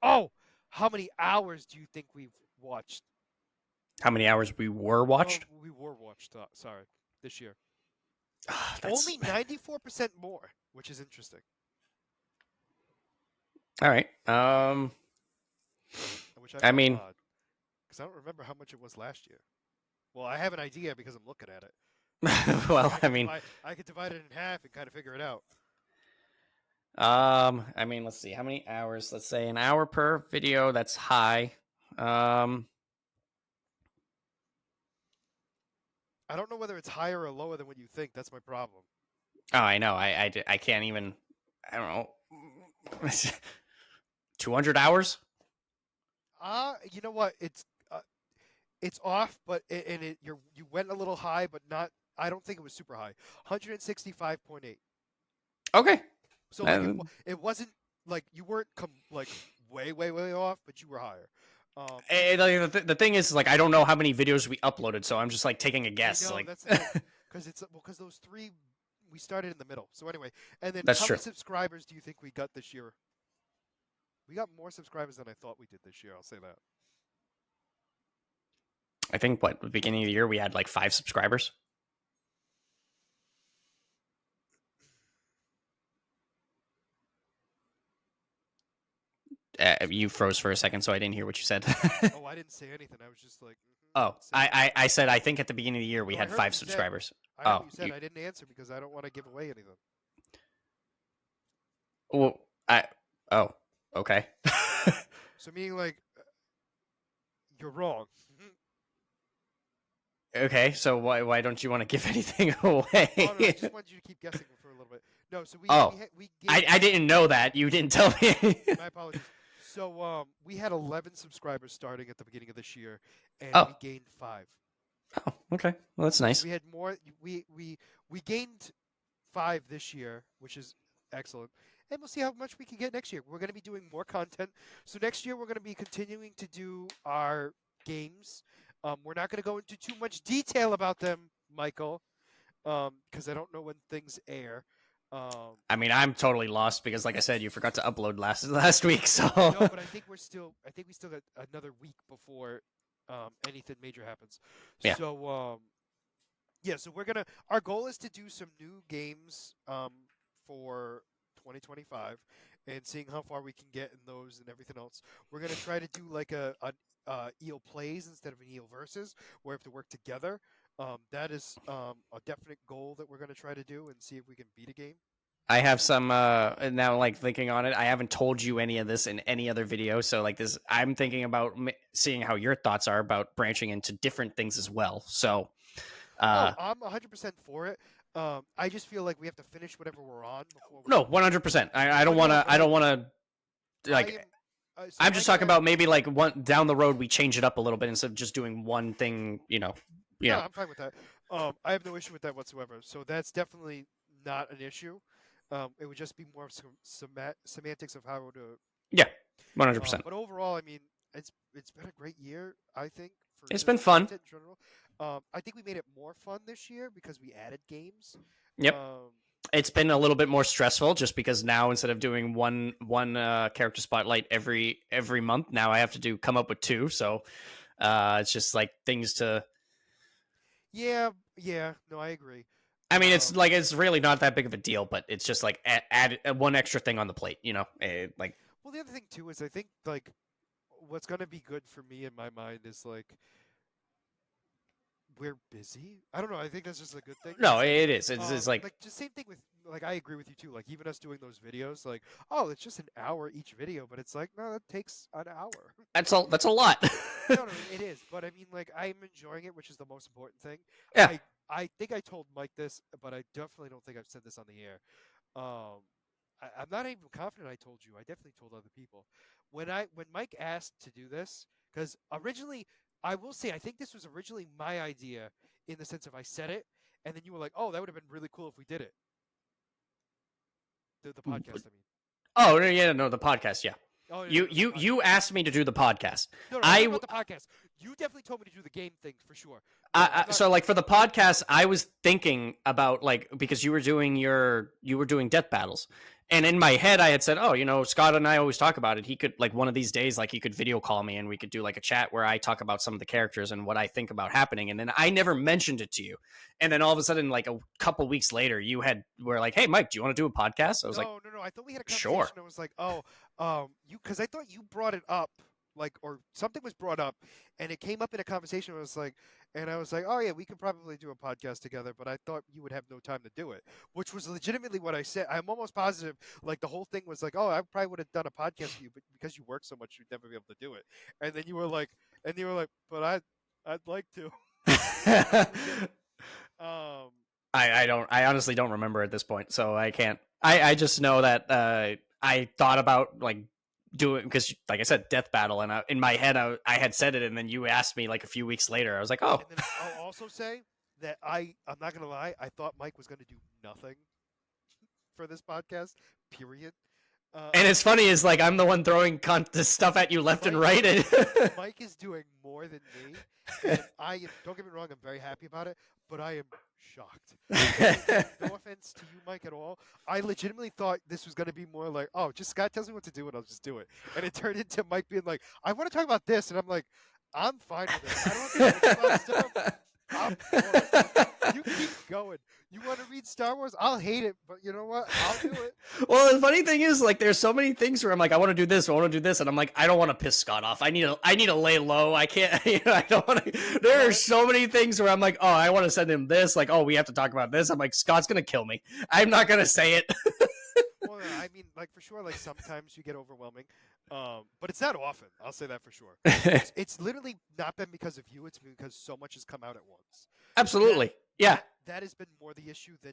Oh, how many hours do you think we've watched? How many hours we were No, watched? we were watched. Sorry, this year. That's Only 94% more, which is interesting. all right. Which I I find mean, odd because I don't remember how much it was last year. Well, I have an idea because I'm looking at it. well, I mean, I could divide it in half and kind of figure it out. I mean, let's see. How many hours? Let's say an hour per video. That's high. Um, I don't know whether it's higher or lower than what you think. That's my problem. oh, I know. I can't even. I don't know. 200 hours. You know what? It's off, but you went a little high, but not. I don't think it was super high. 165.8. Okay. So like it wasn't like you weren't like way off, but you were higher. The thing is, like, I don't know how many videos we uploaded, so I'm just like taking a I guess. know Like, that's because those three we started in the middle. So anyway, and then that's how true. many subscribers do you think we got this year? We got more subscribers than I thought we did this year. I'll say that. I think what the beginning of the year we had like 5 subscribers. You froze for a second, so I didn't hear what you said. Oh, I didn't say anything. I was just like. Oh, I said I think at the beginning of the year we No, I had heard what five you said. subscribers. I heard Oh, what you said. I didn't answer because I don't want to give away anything. well, oh, okay. So meaning like you're wrong. Okay, so why don't you want to give anything away? Oh no, I just wanted you to keep guessing for a little bit. No, so Oh, we I didn't know that. You didn't tell me. my apologies. So we had 11 subscribers starting at the beginning of this year, and Oh, we gained 5. oh, okay. Well, that's nice. We had more. We gained 5 this year, which is excellent. And we'll see how much we can get next year. We're going to be doing more content. So next year we're going to be continuing to do our games. We're not going to go into too much detail about them, Michael, because I don't know when things air. I mean, I'm totally lost because, like I said, you forgot to upload last week. So No, but I think we still got another week before anything major happens. Yeah. So yeah, so our goal is to do some new games for 2025 and seeing how far we can get in those and everything else. We're gonna try to do like a EO plays instead of an EO versus, where we have to work together. That is a definite goal that we're gonna try to do and see if we can beat a game. I have some now, like thinking on it. I haven't told you any of this in any other video, so like this, I'm thinking about seeing how your thoughts are about branching into different things as well. So, I'm 100% for it. I just feel like we have to finish whatever we're on before. No, 100%. I don't want to. I don't want to. Like, I'm just talking about maybe like one down the road we change it up a little bit instead of just doing one thing. Yeah, I'm fine with that. I have no issue with that whatsoever. So that's definitely not an issue. It would just be more of some semantics of how to. Yeah, 100%. But overall, I mean, it's been a great year. I think it's been fun. In general. I think we made it more fun this year because we added games. Yep. It's been a little bit more stressful just because now instead of doing one character spotlight every month, now I have to come up with 2. So it's just like things to. Yeah. No, I agree. I mean, it's like it's really not that big of a deal, but it's just like add one extra thing on the plate, you know, like. Well, the other thing too is I think like what's gonna be good for me in my mind is like we're busy. I don't know. I think that's just a good thing. No, it is. It's like just same thing with like I agree with you too. Like even us doing those videos, like it's just an hour each video, but it's like no, that takes an hour. That's a lot. No, it is. But I mean, like I'm enjoying it, which is the most important thing. Yeah. I think I told Mike this, but I definitely don't think I've said this on the air. I'm not even confident I told you. I definitely told other people. When Mike asked to do this, because originally I will say I think this was originally my idea in the sense of I said it, and then you were like, "Oh, that would have been really cool if we did it." The podcast, I mean. Oh yeah, no, the podcast, yeah. Oh, you asked me to do the podcast. No, about the podcast. You definitely told me to do the game thing for sure. So like for the podcast, I was thinking about like because you were doing death battles, and in my head I had said, oh, you know, Scott and I always talk about it. He could like one of these days, like he could video call me and we could do like a chat where I talk about some of the characters and what I think about happening. And then I never mentioned it to you, and then all of a sudden, like a couple weeks later, were like, hey, Mike, do you want to do a podcast? I was no. I thought we had a conversation. Sure. I was like, because I thought you brought it up, like, or something was brought up, and it came up in a conversation. I was like, oh yeah, we could probably do a podcast together, but I thought you would have no time to do it, which was legitimately what I said. I'm almost positive, like the whole thing was like, oh, I probably would have done a podcast with you, but because you work so much, you'd never be able to do it. And then you were like, but I'd like to. I honestly don't remember at this point, so I can't. I just know that I thought about like doing because, like I said, death battle, and in my head I had said it, and then you asked me like a few weeks later. I was like, oh. And then I'll also say that I'm not gonna lie. I thought Mike was gonna do nothing for this podcast. Period. And it's funny is like I'm the one throwing this stuff at you left and right. Mike is doing more than me. And don't get me wrong, I'm very happy about it, but I am shocked. No offense to you, Mike, at all. I legitimately thought this was going to be more like, oh, just Scott tells me what to do and I'll just do it. And it turned into Mike being like, I want to talk about this. And I'm like, I'm fine with it. I don't have to think about stuff. I'm for it. You keep going. You want to read Star Wars? I'll hate it, but you know what? I'll do it. Well, the funny thing is, like, there's so many things where I'm like, I want to do this, and I'm like, I don't want to piss Scott off. I need to lay low. I can't. I don't want to. There are so many things where I'm like, oh, I want to send him this. Like, oh, we have to talk about this. I'm like, Scott's gonna kill me. I'm not gonna say it. Well, I mean, like for sure, like sometimes you get overwhelming. But it's not often. I'll say that for sure. It's literally not been because of you. It's been because so much has come out at once. Absolutely. Yeah. That has been more the issue than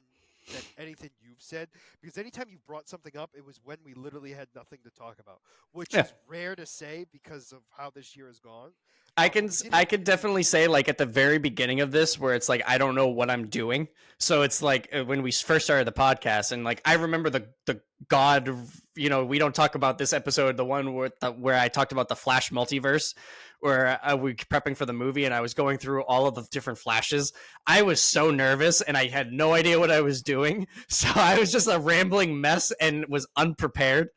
anything you've said. Because anytime you brought something up, it was when we literally had nothing to talk about, which Yeah. is rare to say because of how this year has gone. I But when can we did I it- could definitely say like at the very beginning of this where it's like I don't know what I'm doing. So it's like when we first started the podcast and like I remember the God, you know, we don't talk about this episode, the one where I talked about the Flash multiverse where we were prepping for the movie and I was going through all of the different flashes. I was so nervous and I had no idea what I was doing. So I was just a rambling mess and was unprepared.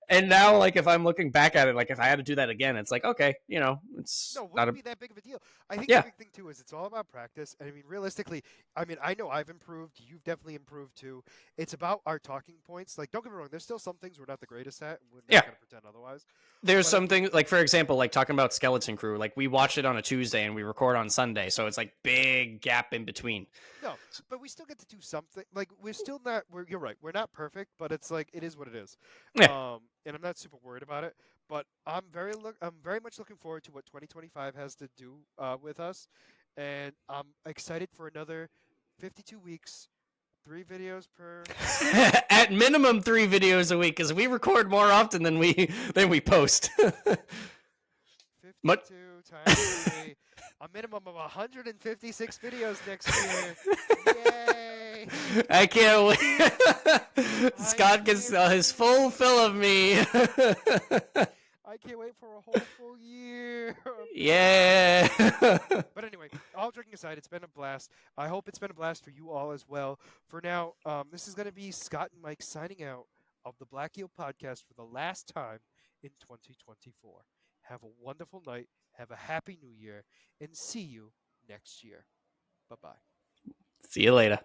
And now, like, if I'm looking back at it, like, if I had to do that again, it's like, okay, you know, it's No, it not wouldn't a, be that big of a deal. I think the yeah, big thing too is it's all about practice. And I mean, realistically, I mean, I know I've improved. You've definitely improved too. It's about our talking points. Like, don't get me wrong. There's still some things we're not the greatest at. And we're yeah. not going to pretend otherwise. There's But I mean, something, like, for example, like talking about Skeleton Crew, like, we watch it on a Tuesday and we record on Sunday. So it's like big gap in between. no, but we still get to do something. Like, we're still not. You're right. We're not perfect, but it's like it is what it is. Yeah. And I'm not super worried about it. But I'm very much looking forward to what 2025 has to do with us, and I'm excited for another 52 weeks, 3 videos per. At minimum 3 videos a week because we record more often than we post. 52 times 3, a minimum of 156 videos next year. Yay! I can't wait. Scott gets his full fill of me. I can't wait for a whole full year. Yeah. But anyway, all joking aside, it's been a blast. I hope it's been a blast for you all as well. For now, this is going to be Scott and Mike signing out of the Black Eel Podcast for the last time in 2024. Have a wonderful night. Have a happy new year. And see you next year. Bye-bye. See you later.